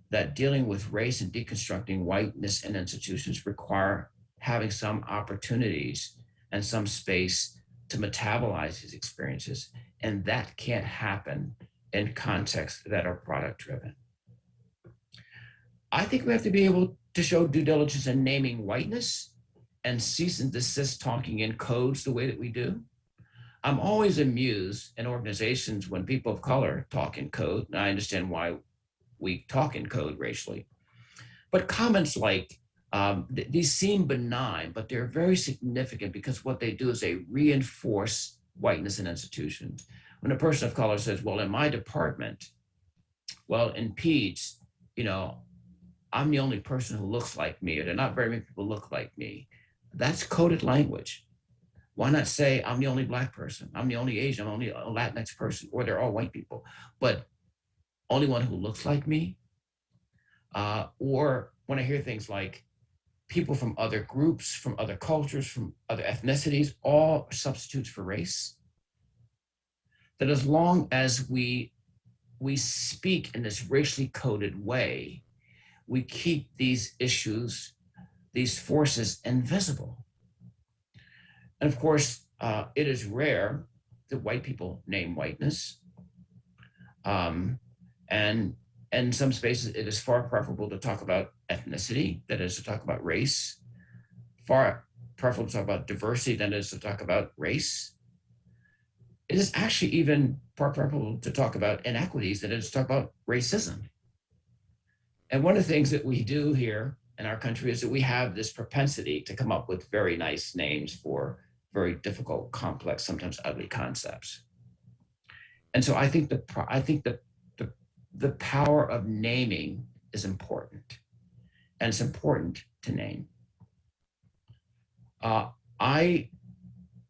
that dealing with race and deconstructing whiteness in institutions require having some opportunities and some space to metabolize these experiences. And that can't happen in contexts that are product driven. I think we have to be able to show due diligence in naming whiteness and cease and desist talking in codes the way that we do. I'm always amused in organizations when people of color talk in code, and I understand why we talk in code racially. But comments like these seem benign, but they're very significant because what they do is they reinforce whiteness in institutions. When a person of color says, well, in my department, well, in PEDS, you know, I'm the only person who looks like me, or there are not very many people look like me. That's coded language. Why not say I'm the only Black person, I'm the only Asian, I'm only a Latinx person, or they're all white people, but only one who looks like me? Or when I hear things like people from other groups, from other cultures, from other ethnicities, all substitutes for race, that as long as we speak in this racially coded way, we keep these issues, these forces invisible. And of course, it is rare that white people name whiteness. And in some spaces, it is far preferable to talk about ethnicity than it is to talk about race. Far preferable to talk about diversity than it is to talk about race. It is actually even far preferable to talk about inequities than it is to talk about racism. And one of the things that we do here in our country is that we have this propensity to come up with very nice names for very difficult, complex, sometimes ugly concepts. And so I think the power of naming is important, and it's important to name. I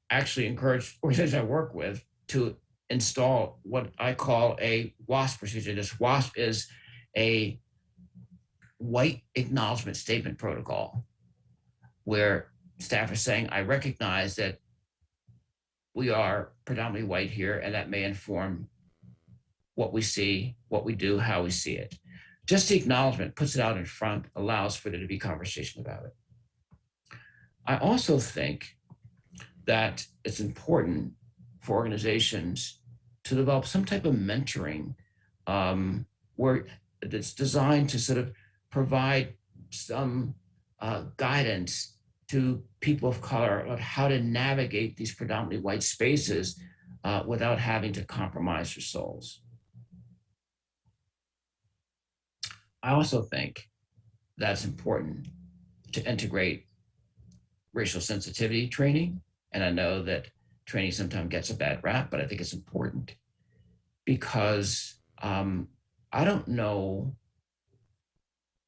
actually encourage organizations I work with to install what I call a WASP procedure. This WASP is a white acknowledgement statement protocol, where staff are saying, I recognize that we are predominantly white here, and that may inform what we see, what we do, how we see it. Just the acknowledgement puts it out in front, allows for there to be conversation about it. I also think that it's important for organizations to develop some type of mentoring where it's designed to sort of provide some guidance to people of color about how to navigate these predominantly white spaces without having to compromise their souls. I also think that's important to integrate racial sensitivity training. And I know that training sometimes gets a bad rap, but I think it's important because I don't know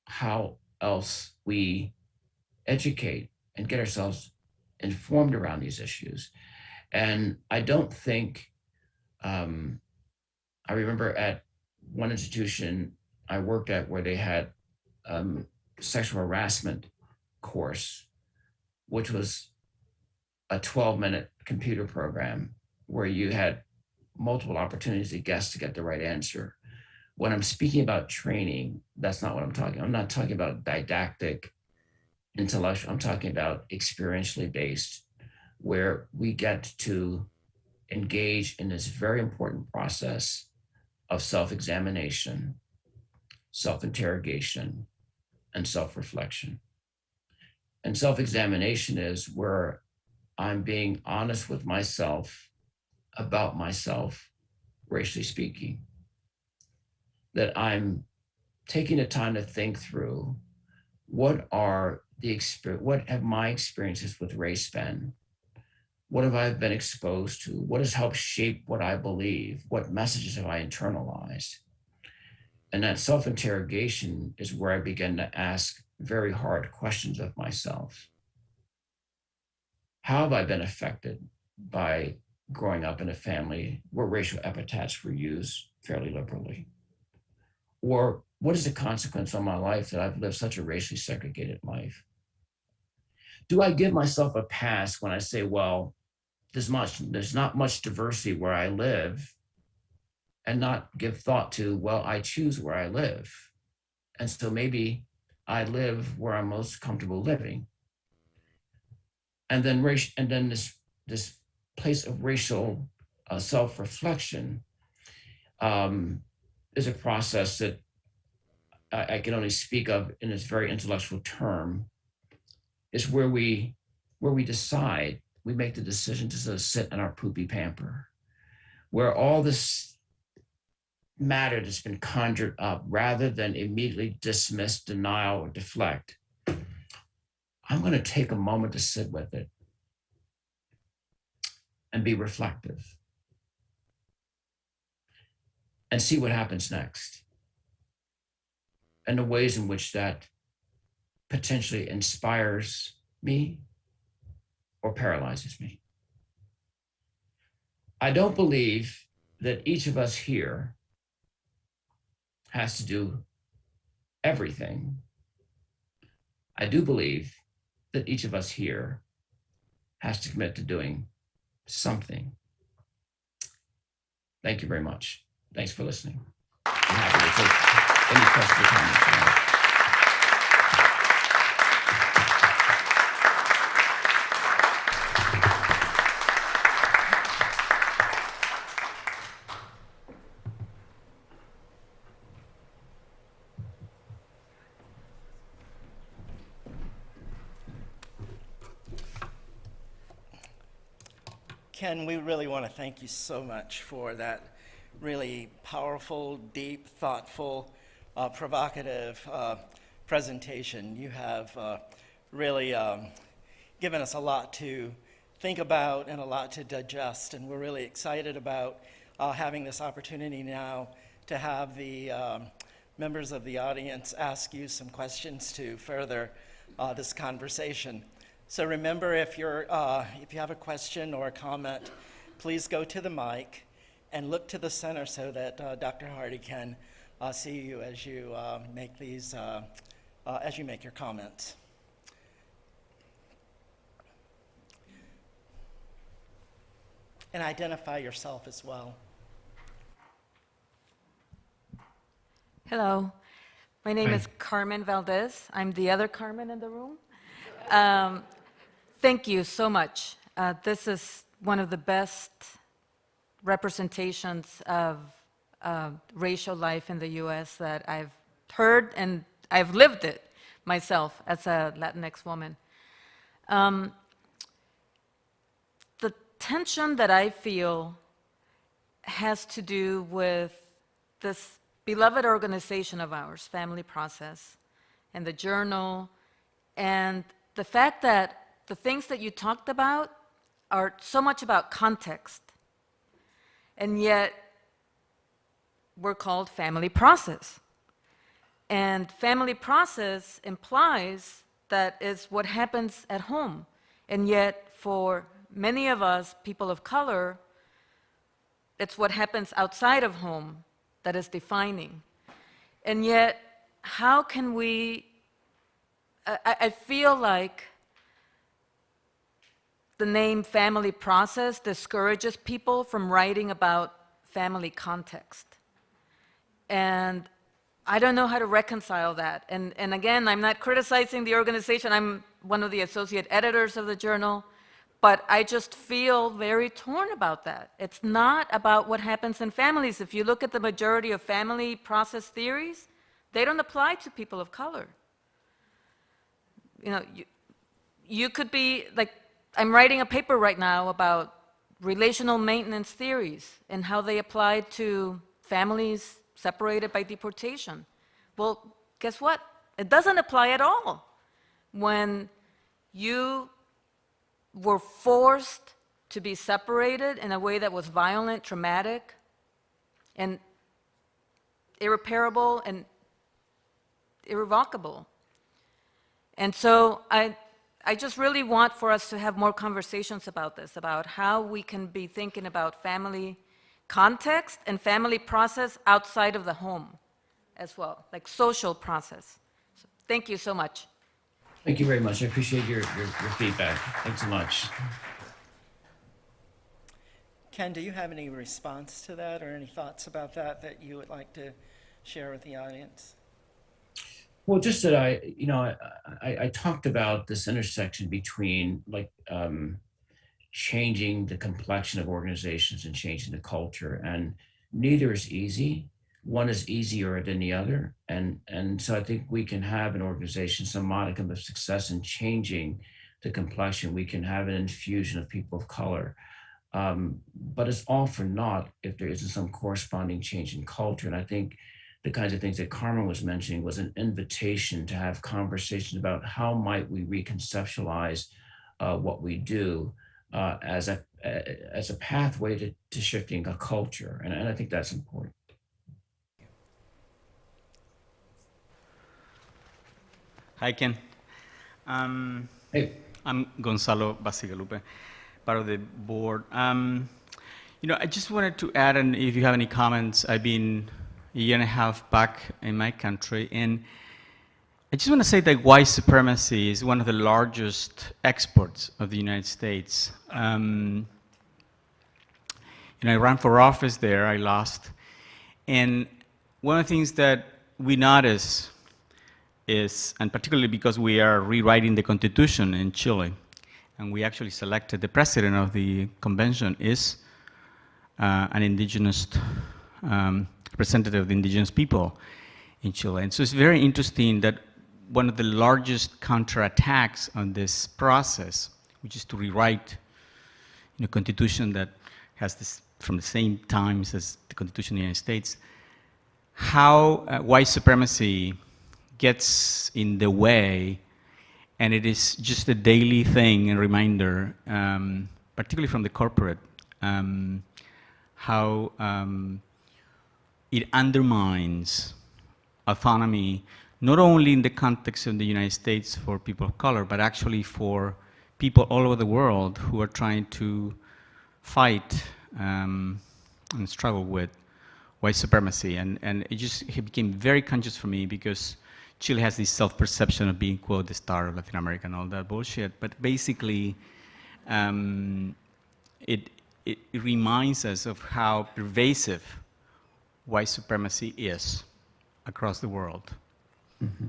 how else we educate and get ourselves informed around these issues. And I don't think, I remember at one institution I worked at where they had sexual harassment course, which was a 12-minute computer program where you had multiple opportunities to guess to get the right answer. When I'm speaking about training, that's not what I'm talking. I'm not talking about didactic, intellectual. I'm talking about experientially based, where we get to engage in this very important process of self-examination, self-interrogation, and self-reflection. And self-examination is where I'm being honest with myself about myself, racially speaking. That I'm taking the time to think through what have my experiences with race been? What have I been exposed to? What has helped shape what I believe? What messages have I internalized? And that self-interrogation is where I begin to ask very hard questions of myself. How have I been affected by growing up in a family where racial epithets were used fairly liberally? Or what is the consequence on my life that I've lived such a racially segregated life? Do I give myself a pass when I say, well, there's not much diversity where I live, and not give thought to, well, I choose where I live. And so maybe I live where I'm most comfortable living. And then this place of racial self-reflection is a process that I can only speak of in this very intellectual term, is where we decide, we make the decision to sort of sit in our poopy pamper, where all this matter that's been conjured up rather than immediately dismiss, denial, or deflect. I'm going to take a moment to sit with it and be reflective and see what happens next and the ways in which that potentially inspires me or paralyzes me. I don't believe that each of us here has to do everything. I do believe that each of us here has to commit to doing something. Thank you very much. Thanks for listening. I'm happy to take any questions or comments. Ken, we really want to thank you so much for that really powerful, deep, thoughtful, provocative presentation. You have really given us a lot to think about and a lot to digest, and we're really excited about having this opportunity now to have the members of the audience ask you some questions to further this conversation. So remember, if you have a question or a comment, please go to the mic and look to the center so that Dr. Hardy can see you as you make these as you make your comments. And identify yourself as well. Hello, my name Hi. is Carmen Valdez. I'm the other Carmen in the room. Thank you so much. This is one of the best representations of racial life in the US that I've heard, and I've lived it myself as a Latinx woman. The tension that I feel has to do with this beloved organization of ours, Family Process, and the journal, and the fact that the things that you talked about are so much about context, and yet we're called Family Process. And Family Process implies that is what happens at home, and yet for many of us, people of color, it's what happens outside of home that is defining. And yet, how can we, I feel like the name Family Process discourages people from writing about family context. And I don't know how to reconcile that. And again, I'm not criticizing the organization. I'm one of the associate editors of the journal. But I just feel very torn about that. It's not about what happens in families. If you look at the majority of family process theories, they don't apply to people of color. You know, you could be, like, I'm writing a paper right now about relational maintenance theories and how they apply to families separated by deportation. Well, guess what? It doesn't apply at all. When you were forced to be separated in a way that was violent, traumatic, and irreparable and irrevocable. And so I just really want for us to have more conversations about this, about how we can be thinking about family context and family process outside of the home as well, like social process. So thank you so much. Thank you very much. I appreciate your feedback. Thanks so much. Ken, do you have any response to that or any thoughts about that that you would like to share with the audience? Well, just that I talked about this intersection between like changing the complexion of organizations and changing the culture, and neither is easy. One is easier than the other, and so I think we can have an organization some modicum of success in changing the complexion. We can have an infusion of people of color. But it's all for naught if there isn't some corresponding change in culture. And I think the kinds of things that Carmen was mentioning was an invitation to have conversations about how might we reconceptualize what we do as a pathway to shifting a culture. And I think that's important. Hi, Ken. Hey, I'm Gonzalo Basigalupe, part of the board. I just wanted to add, and if you have any comments, I've been a year and a half back in my country, and I just want to say that white supremacy is one of the largest exports of the United States. I ran for office there, I lost, and one of the things that we notice is, and particularly because we are rewriting the constitution in Chile, and we actually selected the president of the convention is an indigenous representative of the indigenous people in Chile. And so it's very interesting that one of the largest counterattacks on this process, which is to rewrite a constitution that has this from the same times as the Constitution of the United States, how white supremacy gets in the way, and it is just a daily thing and reminder, particularly from the corporate, how it undermines autonomy, not only in the context of the United States for people of color, but actually for people all over the world who are trying to fight and struggle with white supremacy. And it became very conscious for me because Chile has this self-perception of being, quote, the star of Latin America and all that bullshit. But basically, it reminds us of how pervasive white supremacy is across the world. Mm-hmm.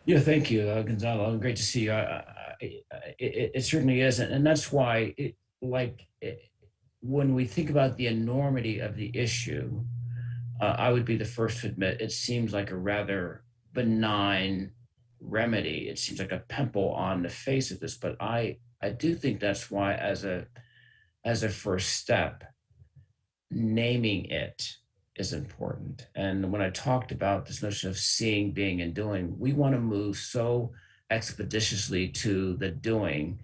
Yeah, thank you, Gonzalo. Great to see you. It certainly is. And that's why, when we think about the enormity of the issue, I would be the first to admit it seems like a rather benign remedy. It seems like a pimple on the face of this, but I do think that's why, as a first step, naming it is important. And when I talked about this notion of seeing, being, and doing, we want to move so expeditiously to the doing.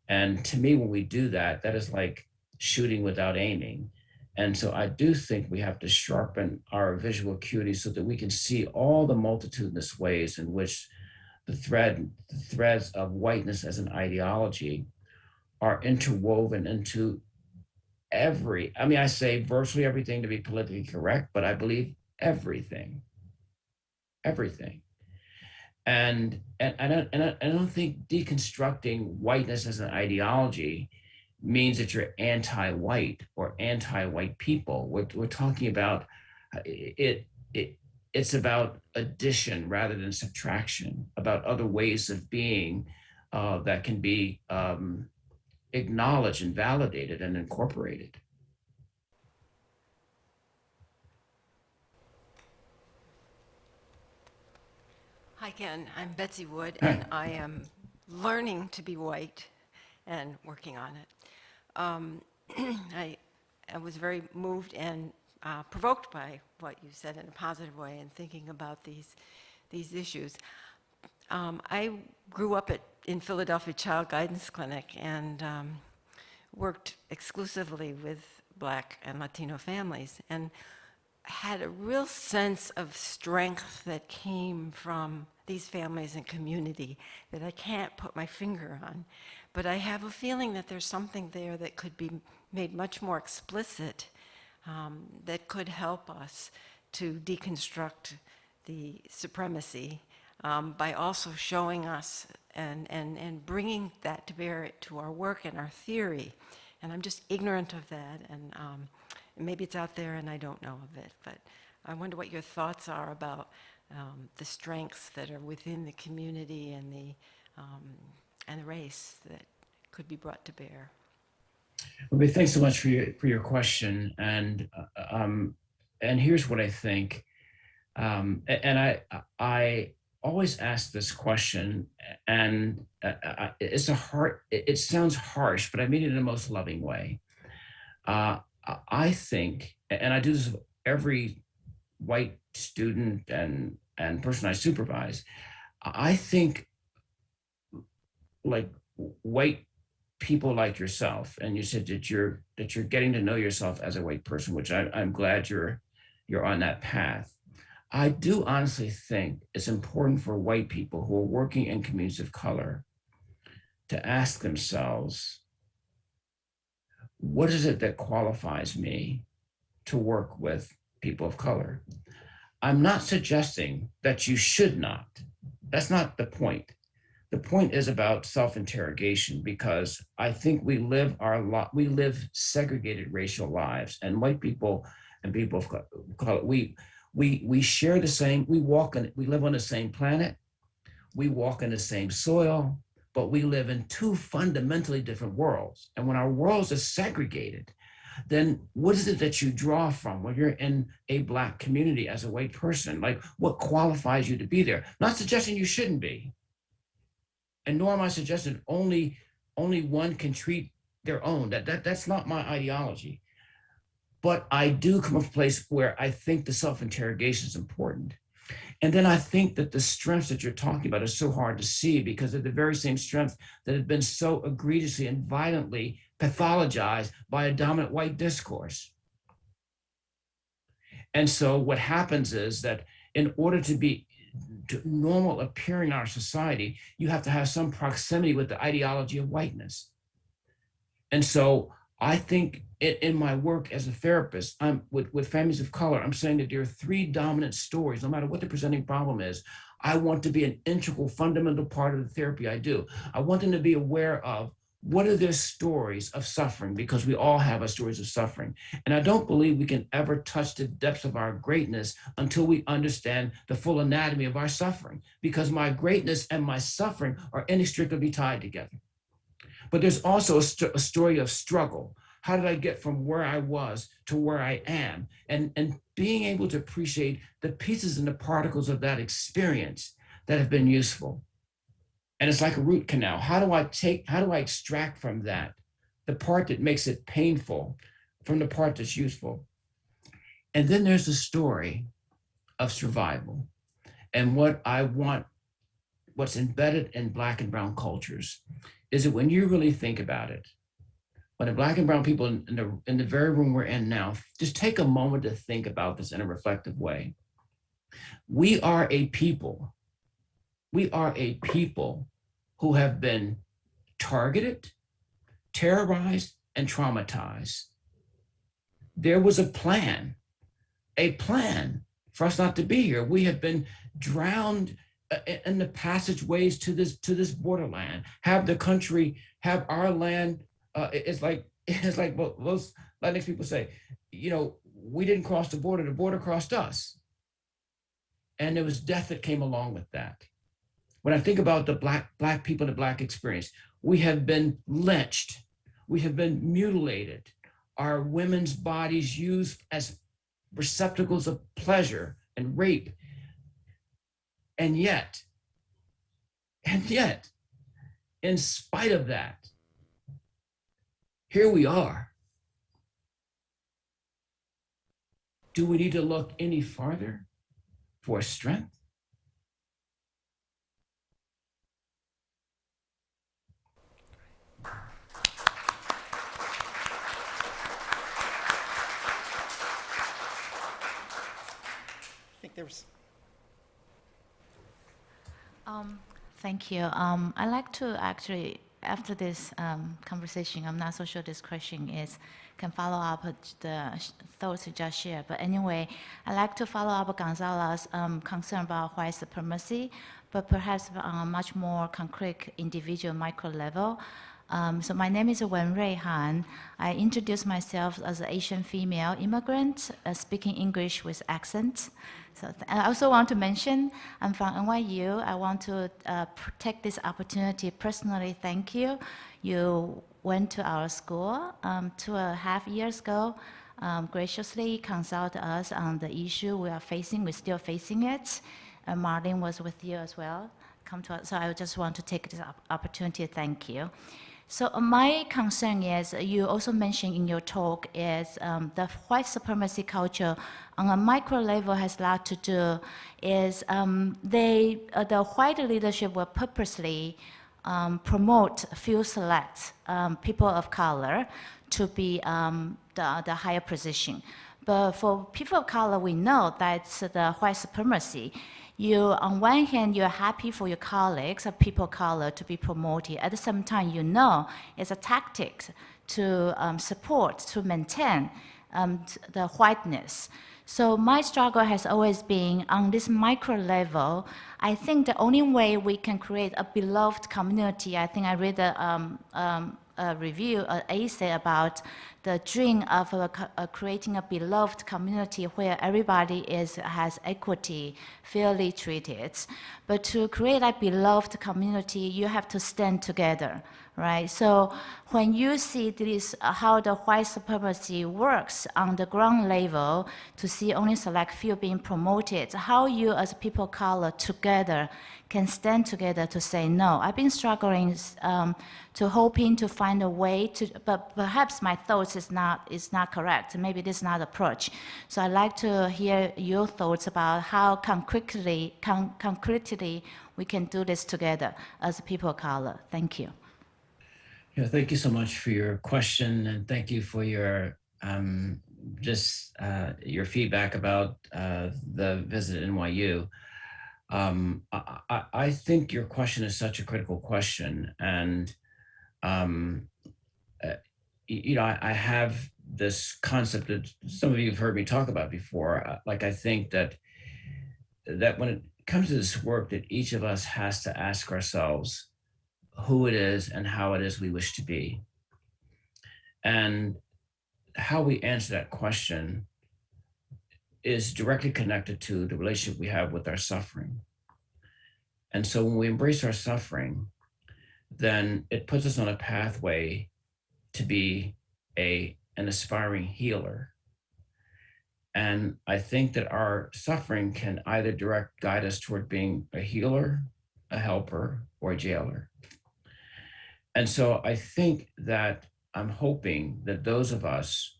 And to me, when we do that, that is like shooting without aiming. And so I do think we have to sharpen our visual acuity so that we can see all the multitudinous ways in which the threads of whiteness as an ideology are interwoven into I say virtually everything to be politically correct, but I believe everything. And I don't think deconstructing whiteness as an ideology means that you're anti-white or anti-white people. We're talking about it's about addition rather than subtraction, about other ways of being that can be acknowledged and validated and incorporated. Hi, Ken. I'm Betsy Wood, and I am learning to be white and working on it. I was very moved and provoked by what you said in a positive way and thinking about these issues. I grew up in Philadelphia Child Guidance Clinic and worked exclusively with Black and Latino families and had a real sense of strength that came from these families and community that I can't put my finger on. But I have a feeling that there's something there that could be made much more explicit that could help us to deconstruct the supremacy by also showing us and bringing that to bear to our work and our theory. And I'm just ignorant of that, and maybe it's out there and I don't know of it, but I wonder what your thoughts are about the strengths that are within the community and the race that could be brought to bear. Well, thanks so much for your question, and here's what I think. And I always ask this question, and it sounds harsh, but I mean it in the most loving way. I think, and I do this with every white student and person I supervise, I think like white people like yourself, and you said that you're getting to know yourself as a white person, which I'm glad you're on that path. I do honestly think it's important for white people who are working in communities of color to ask themselves, what is it that qualifies me to work with people of color? I'm not suggesting that you should not. That's not the point. The point is about self-interrogation, because I think we live segregated racial lives, and white people and people of color, we share the same, we live on the same planet, we walk in the same soil, but we live in two fundamentally different worlds. And when our worlds are segregated, then what is it that you draw from when you're in a Black community as a white person? Like, what qualifies you to be there? Not suggesting you shouldn't be, and nor am I suggesting only one can treat their own. That's not my ideology. But I do come from a place where I think the self-interrogation is important. And then I think that the strengths that you're talking about are so hard to see, because they're the very same strengths that have been so egregiously and violently pathologized by a dominant white discourse. And so what happens is that in order to be normal appearing in our society, you have to have some proximity with the ideology of whiteness. And so I think in my work as a therapist, I'm with families of color, I'm saying that there are three dominant stories, no matter what the presenting problem is. I want to be an integral, fundamental part of the therapy I do. I want them to be aware of what are their stories of suffering, because we all have our stories of suffering. And I don't believe we can ever touch the depths of our greatness until we understand the full anatomy of our suffering, because my greatness and my suffering are inextricably tied together. But there's also a story of struggle. How did I get from where I was to where I am? And being able to appreciate the pieces and the particles of that experience that have been useful. And it's like a root canal. How do I extract from that the part that makes it painful from the part that's useful? And then there's the story of survival. And what's embedded in Black and brown cultures is that when you really think about it, when the Black and brown people in the very room we're in now, just take a moment to think about this in a reflective way. We are a people who have been targeted, terrorized, and traumatized. There was a plan for us not to be here. We have been drowned in the passageways to this borderland. Have our land. It's like what those Latinx people say. We didn't cross the border crossed us, and there was death that came along with that. When I think about the black people, the Black experience, we have been lynched, we have been mutilated, our women's bodies used as receptacles of pleasure and rape. And yet, in spite of that, here we are. Do we need to look any farther for strength? There's Thank you. I'd like to actually, after this conversation, I'm not so sure this question can follow up the thoughts you just shared. But anyway, I'd like to follow up Gonzalo's concern about white supremacy, but perhaps on a much more concrete individual micro level. So my name is Wen Rui Han. I introduce myself as an Asian female immigrant speaking English with accent. So I also want to mention I'm from NYU. I want to take this opportunity personally thank you. You went to our school 2.5 years ago, graciously consult us on the issue we are facing. We're still facing it. Marlene was with you as well. Come to us. So I just want to take this opportunity to thank you. So my concern is, you also mentioned in your talk, is the white supremacy culture on a micro level has a lot to do, is the white leadership will purposely promote few select people of color to be the higher position. But for people of color, we know that's the white supremacy. You, on one hand, you're happy for your colleagues of people of color to be promoted. At the same time, you know it's a tactic to support, to maintain the whiteness. So my struggle has always been on this micro level. I think the only way we can create a beloved community, I think I read a review, an essay about the dream of creating a beloved community where everybody has equity, fairly treated. But to create a beloved community, you have to stand together, right? So when you see this, how the white supremacy works on the ground level, to see only select few being promoted, how you as people of color together can stand together to say no. I've been struggling to hoping to find a way to, but perhaps my thoughts is not correct. Maybe this is not approach. So I'd like to hear your thoughts about how concretely we can do this together as people of color. Thank you. Yeah, thank you so much for your question, and thank you for your your feedback about the visit at NYU. I think your question is such a critical question, and I have this concept that some of you have heard me talk about before. Like, I think that when it comes to this work, that each of us has to ask ourselves who it is and how it is we wish to be. And how we answer that question is directly connected to the relationship we have with our suffering. And so when we embrace our suffering, then it puts us on a pathway to be an aspiring healer. And I think that our suffering can either guide us toward being a healer, a helper, or a jailer. And so I think that I'm hoping that those of us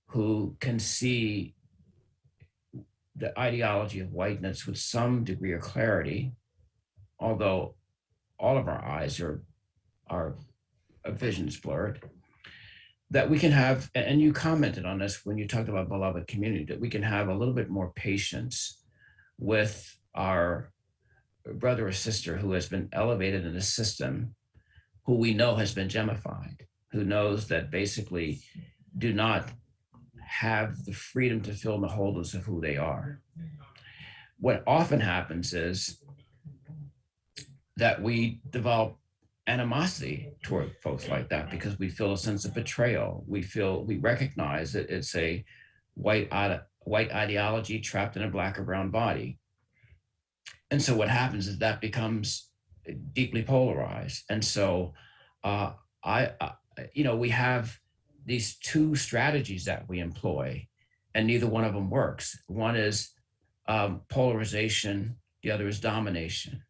who can see the ideology of whiteness with some degree of clarity, although all of our eyes our vision is blurred, that we can have, and you commented on this when you talked about beloved community, that we can have a little bit more patience with our brother or sister who has been elevated in a system, who we know has been gemified, who knows that basically do not have the freedom to fill in the holes of who they are. What often happens is that we develop animosity toward folks like that because we feel a sense of betrayal. We recognize that it's a white ideology trapped in a black or brown body. And so what happens is that becomes deeply polarized. And so we have these two strategies that we employ, and neither one of them works. One is polarization, the other is domination.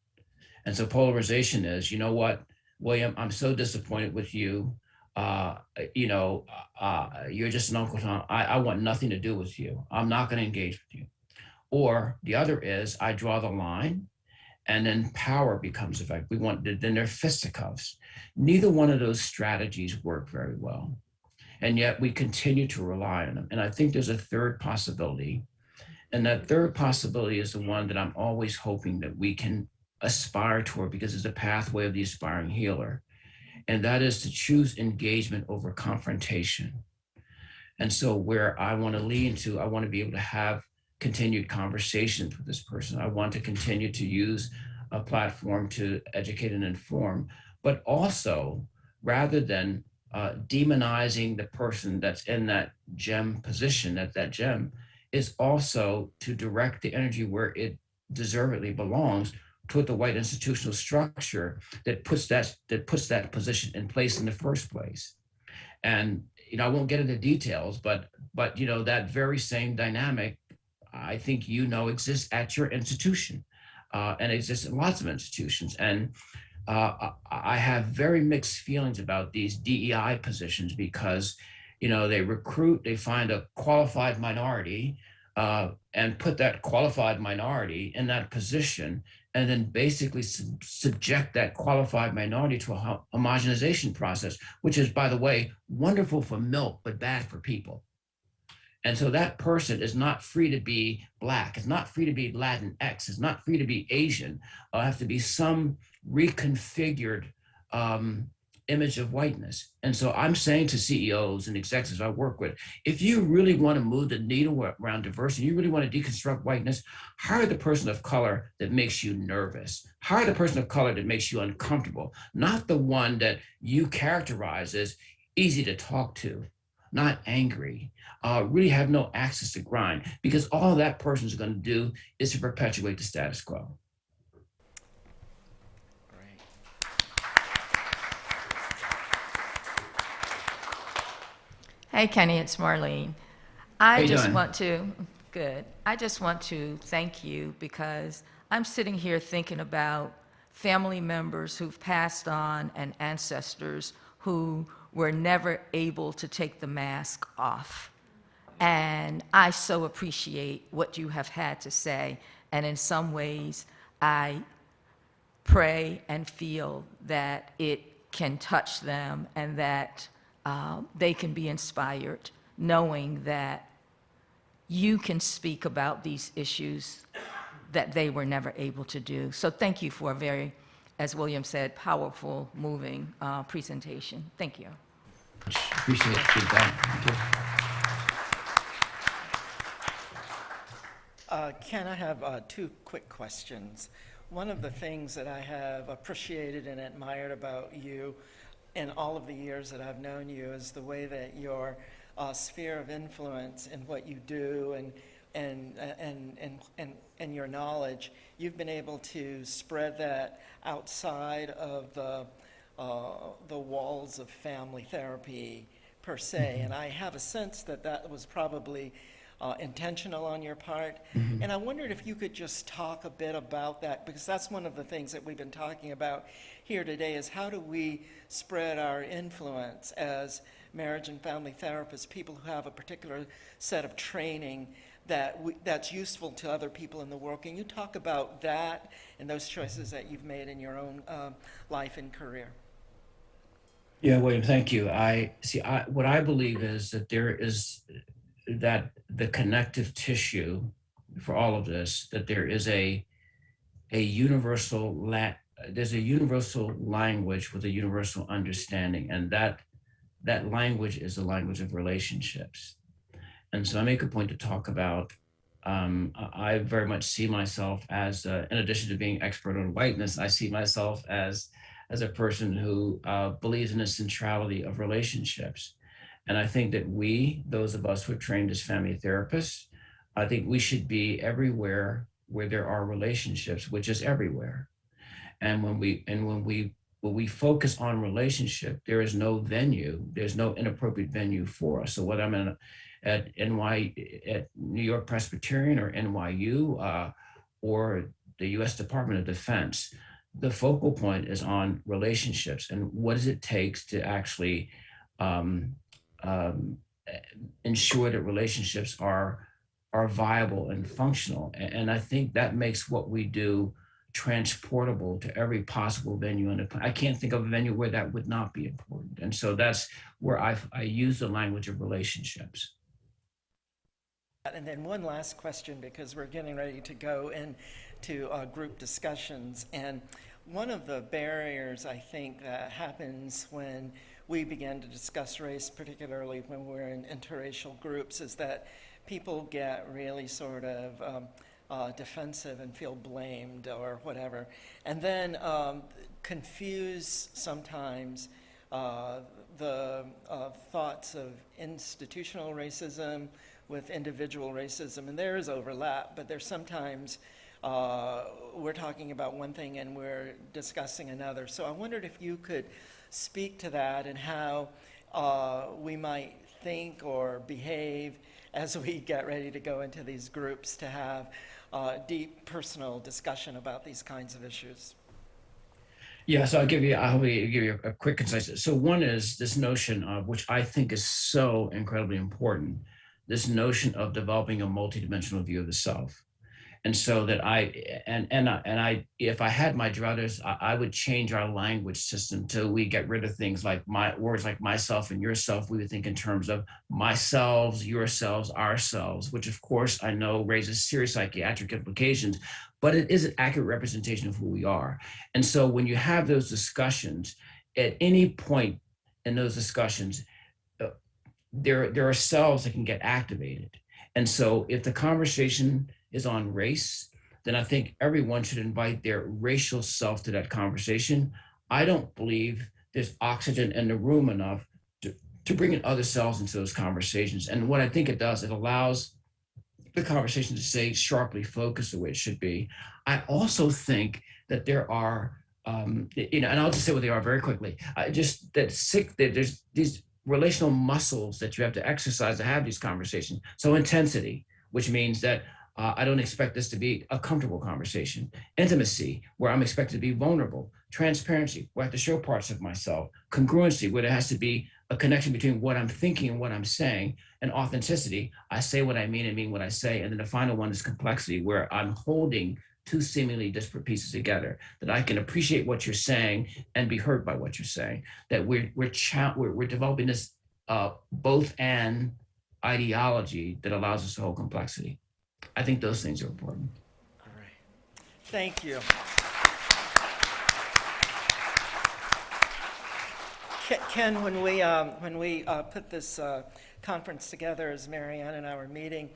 And so polarization is, you know what, William, I'm so disappointed with you. You're just an Uncle Tom. I want nothing to do with you. I'm not going to engage with you. Or the other is, I draw the line, and then power becomes effective. Then they're fisticuffs. Neither one of those strategies work very well. And yet we continue to rely on them. And I think there's a third possibility. And that third possibility is the one that I'm always hoping that we can aspire toward, because it's a pathway of the aspiring healer. And that is to choose engagement over confrontation. And so where I want to lean to, I want to be able to have continued conversations with this person. I want to continue to use a platform to educate and inform, but also, rather than demonizing the person that's in that gem position, that gem, is also to direct the energy where it deservedly belongs, toward the white institutional structure that puts that position in place in the first place. And I won't get into details, but that very same dynamic, I think exists at your institution, and exists in lots of institutions. And I have very mixed feelings about these DEI positions because, they recruit, they find a qualified minority and put that qualified minority in that position, and then basically subject that qualified minority to a homogenization process, which is, by the way, wonderful for milk, but bad for people. And so that person is not free to be Black, is not free to be Latinx, is not free to be Asian, have to be some reconfigured image of whiteness. And so I'm saying to CEOs and executives I work with, if you really want to move the needle around diversity, you really want to deconstruct whiteness, hire the person of color that makes you nervous. Hire the person of color that makes you uncomfortable, not the one that you characterize as easy to talk to, not angry, really have no access to grind, because all that person is going to do is to perpetuate the status quo. Great. Hey, Kenny, it's Marlene. How I you just doing? want to, good. I just want to thank you because I'm sitting here thinking about family members who've passed on and ancestors who were never able to take the mask off. And I so appreciate what you have had to say. And in some ways, I pray and feel that it can touch them and that they can be inspired, knowing that you can speak about these issues that they were never able to do. So thank you for a very, as William said, powerful, moving presentation. Thank you. Appreciate the feedback. Thank you. Ken, I have two quick questions. One of the things that I have appreciated and admired about you in all of the years that I've known you is the way that your sphere of influence in what you do and your knowledge, you've been able to spread that outside of the walls of family therapy per se. And I have a sense that that was probably intentional on your part. And I wondered if you could just talk a bit about that, because that's one of the things that we've been talking about here today is how do we spread our influence as marriage and family therapists, people who have a particular set of training that's useful to other people in the world. Can you talk about that and those choices that you've made in your own life and career? Yeah, William, thank you. What I believe is that there is that the connective tissue for all of this, that there is a universal there's a universal language with a universal understanding, and that language is the language of relationships. And so I make a point to talk about, I very much see myself as, in addition to being expert on whiteness, I see myself as a person who believes in the centrality of relationships. And I think that those of us who are trained as family therapists, I think we should be everywhere where there are relationships, which is everywhere. And when we focus on relationship, there is no venue, there's no inappropriate venue for us. So whether I'm at New York Presbyterian or NYU or the US Department of Defense, the focal point is on relationships and what does it take to actually ensure that relationships are viable and functional. And I think that makes what we do transportable to every possible venue. And I can't think of a venue where that would not be important. And so that's where I use the language of relationships. And then one last question, because we're getting ready to go into group discussions. And one of the barriers I think that happens when we begin to discuss race, particularly when we're in interracial groups, is that people get really sort of defensive and feel blamed or whatever, and then confuse sometimes the thoughts of institutional racism with individual racism. And there is overlap, but there's sometimes we're talking about one thing and we're discussing another. So I wondered if you could speak to that and how we might think or behave as we get ready to go into these groups to have deep personal discussion about these kinds of issues. Yeah, so I'll give you a quick concise. So one is this notion of, which I think is so incredibly important, this notion of developing a multidimensional view of the self. And so that I if I had my druthers, I would change our language system till we get rid of things like words like myself and yourself. We would think in terms of myself, yourselves, ourselves, which of course I know raises serious psychiatric implications, but it is an accurate representation of who we are. And so when you have those discussions, at any point in those discussions, there are cells that can get activated. And so if the conversation is on race, then I think everyone should invite their racial self to that conversation. I don't believe there's oxygen in the room enough to bring in other cells into those conversations. And what I think it does, it allows the conversation to stay sharply focused the way it should be. I also think that there are, and I'll just say what they are very quickly. There's these relational muscles that you have to exercise to have these conversations. So intensity, which means that I don't expect this to be a comfortable conversation. Intimacy, where I'm expected to be vulnerable. Transparency, where I have to show parts of myself. Congruency, where there has to be a connection between what I'm thinking and what I'm saying. And authenticity, I say what I mean and mean what I say. And then the final one is complexity, where I'm holding two seemingly disparate pieces together, that I can appreciate what you're saying and be hurt by what you're saying. That we're developing this both and ideology that allows us to hold complexity. I think those things are important. Great. Thank you. Ken, when we put this conference together, as Marianne and I were meeting,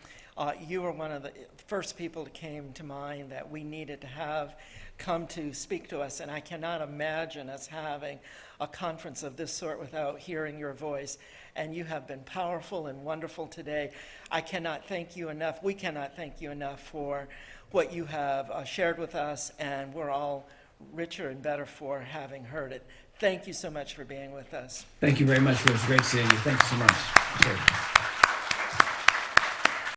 you were one of the first people that came to mind that we needed to have come to speak to us, and I cannot imagine us having a conference of this sort without hearing your voice. And you have been powerful and wonderful today. I cannot thank you enough. We cannot thank you enough for what you have shared with us, and we're all richer and better for having heard it. Thank you so much for being with us. Thank you very much. It was great seeing you. Thank you so much. Sure.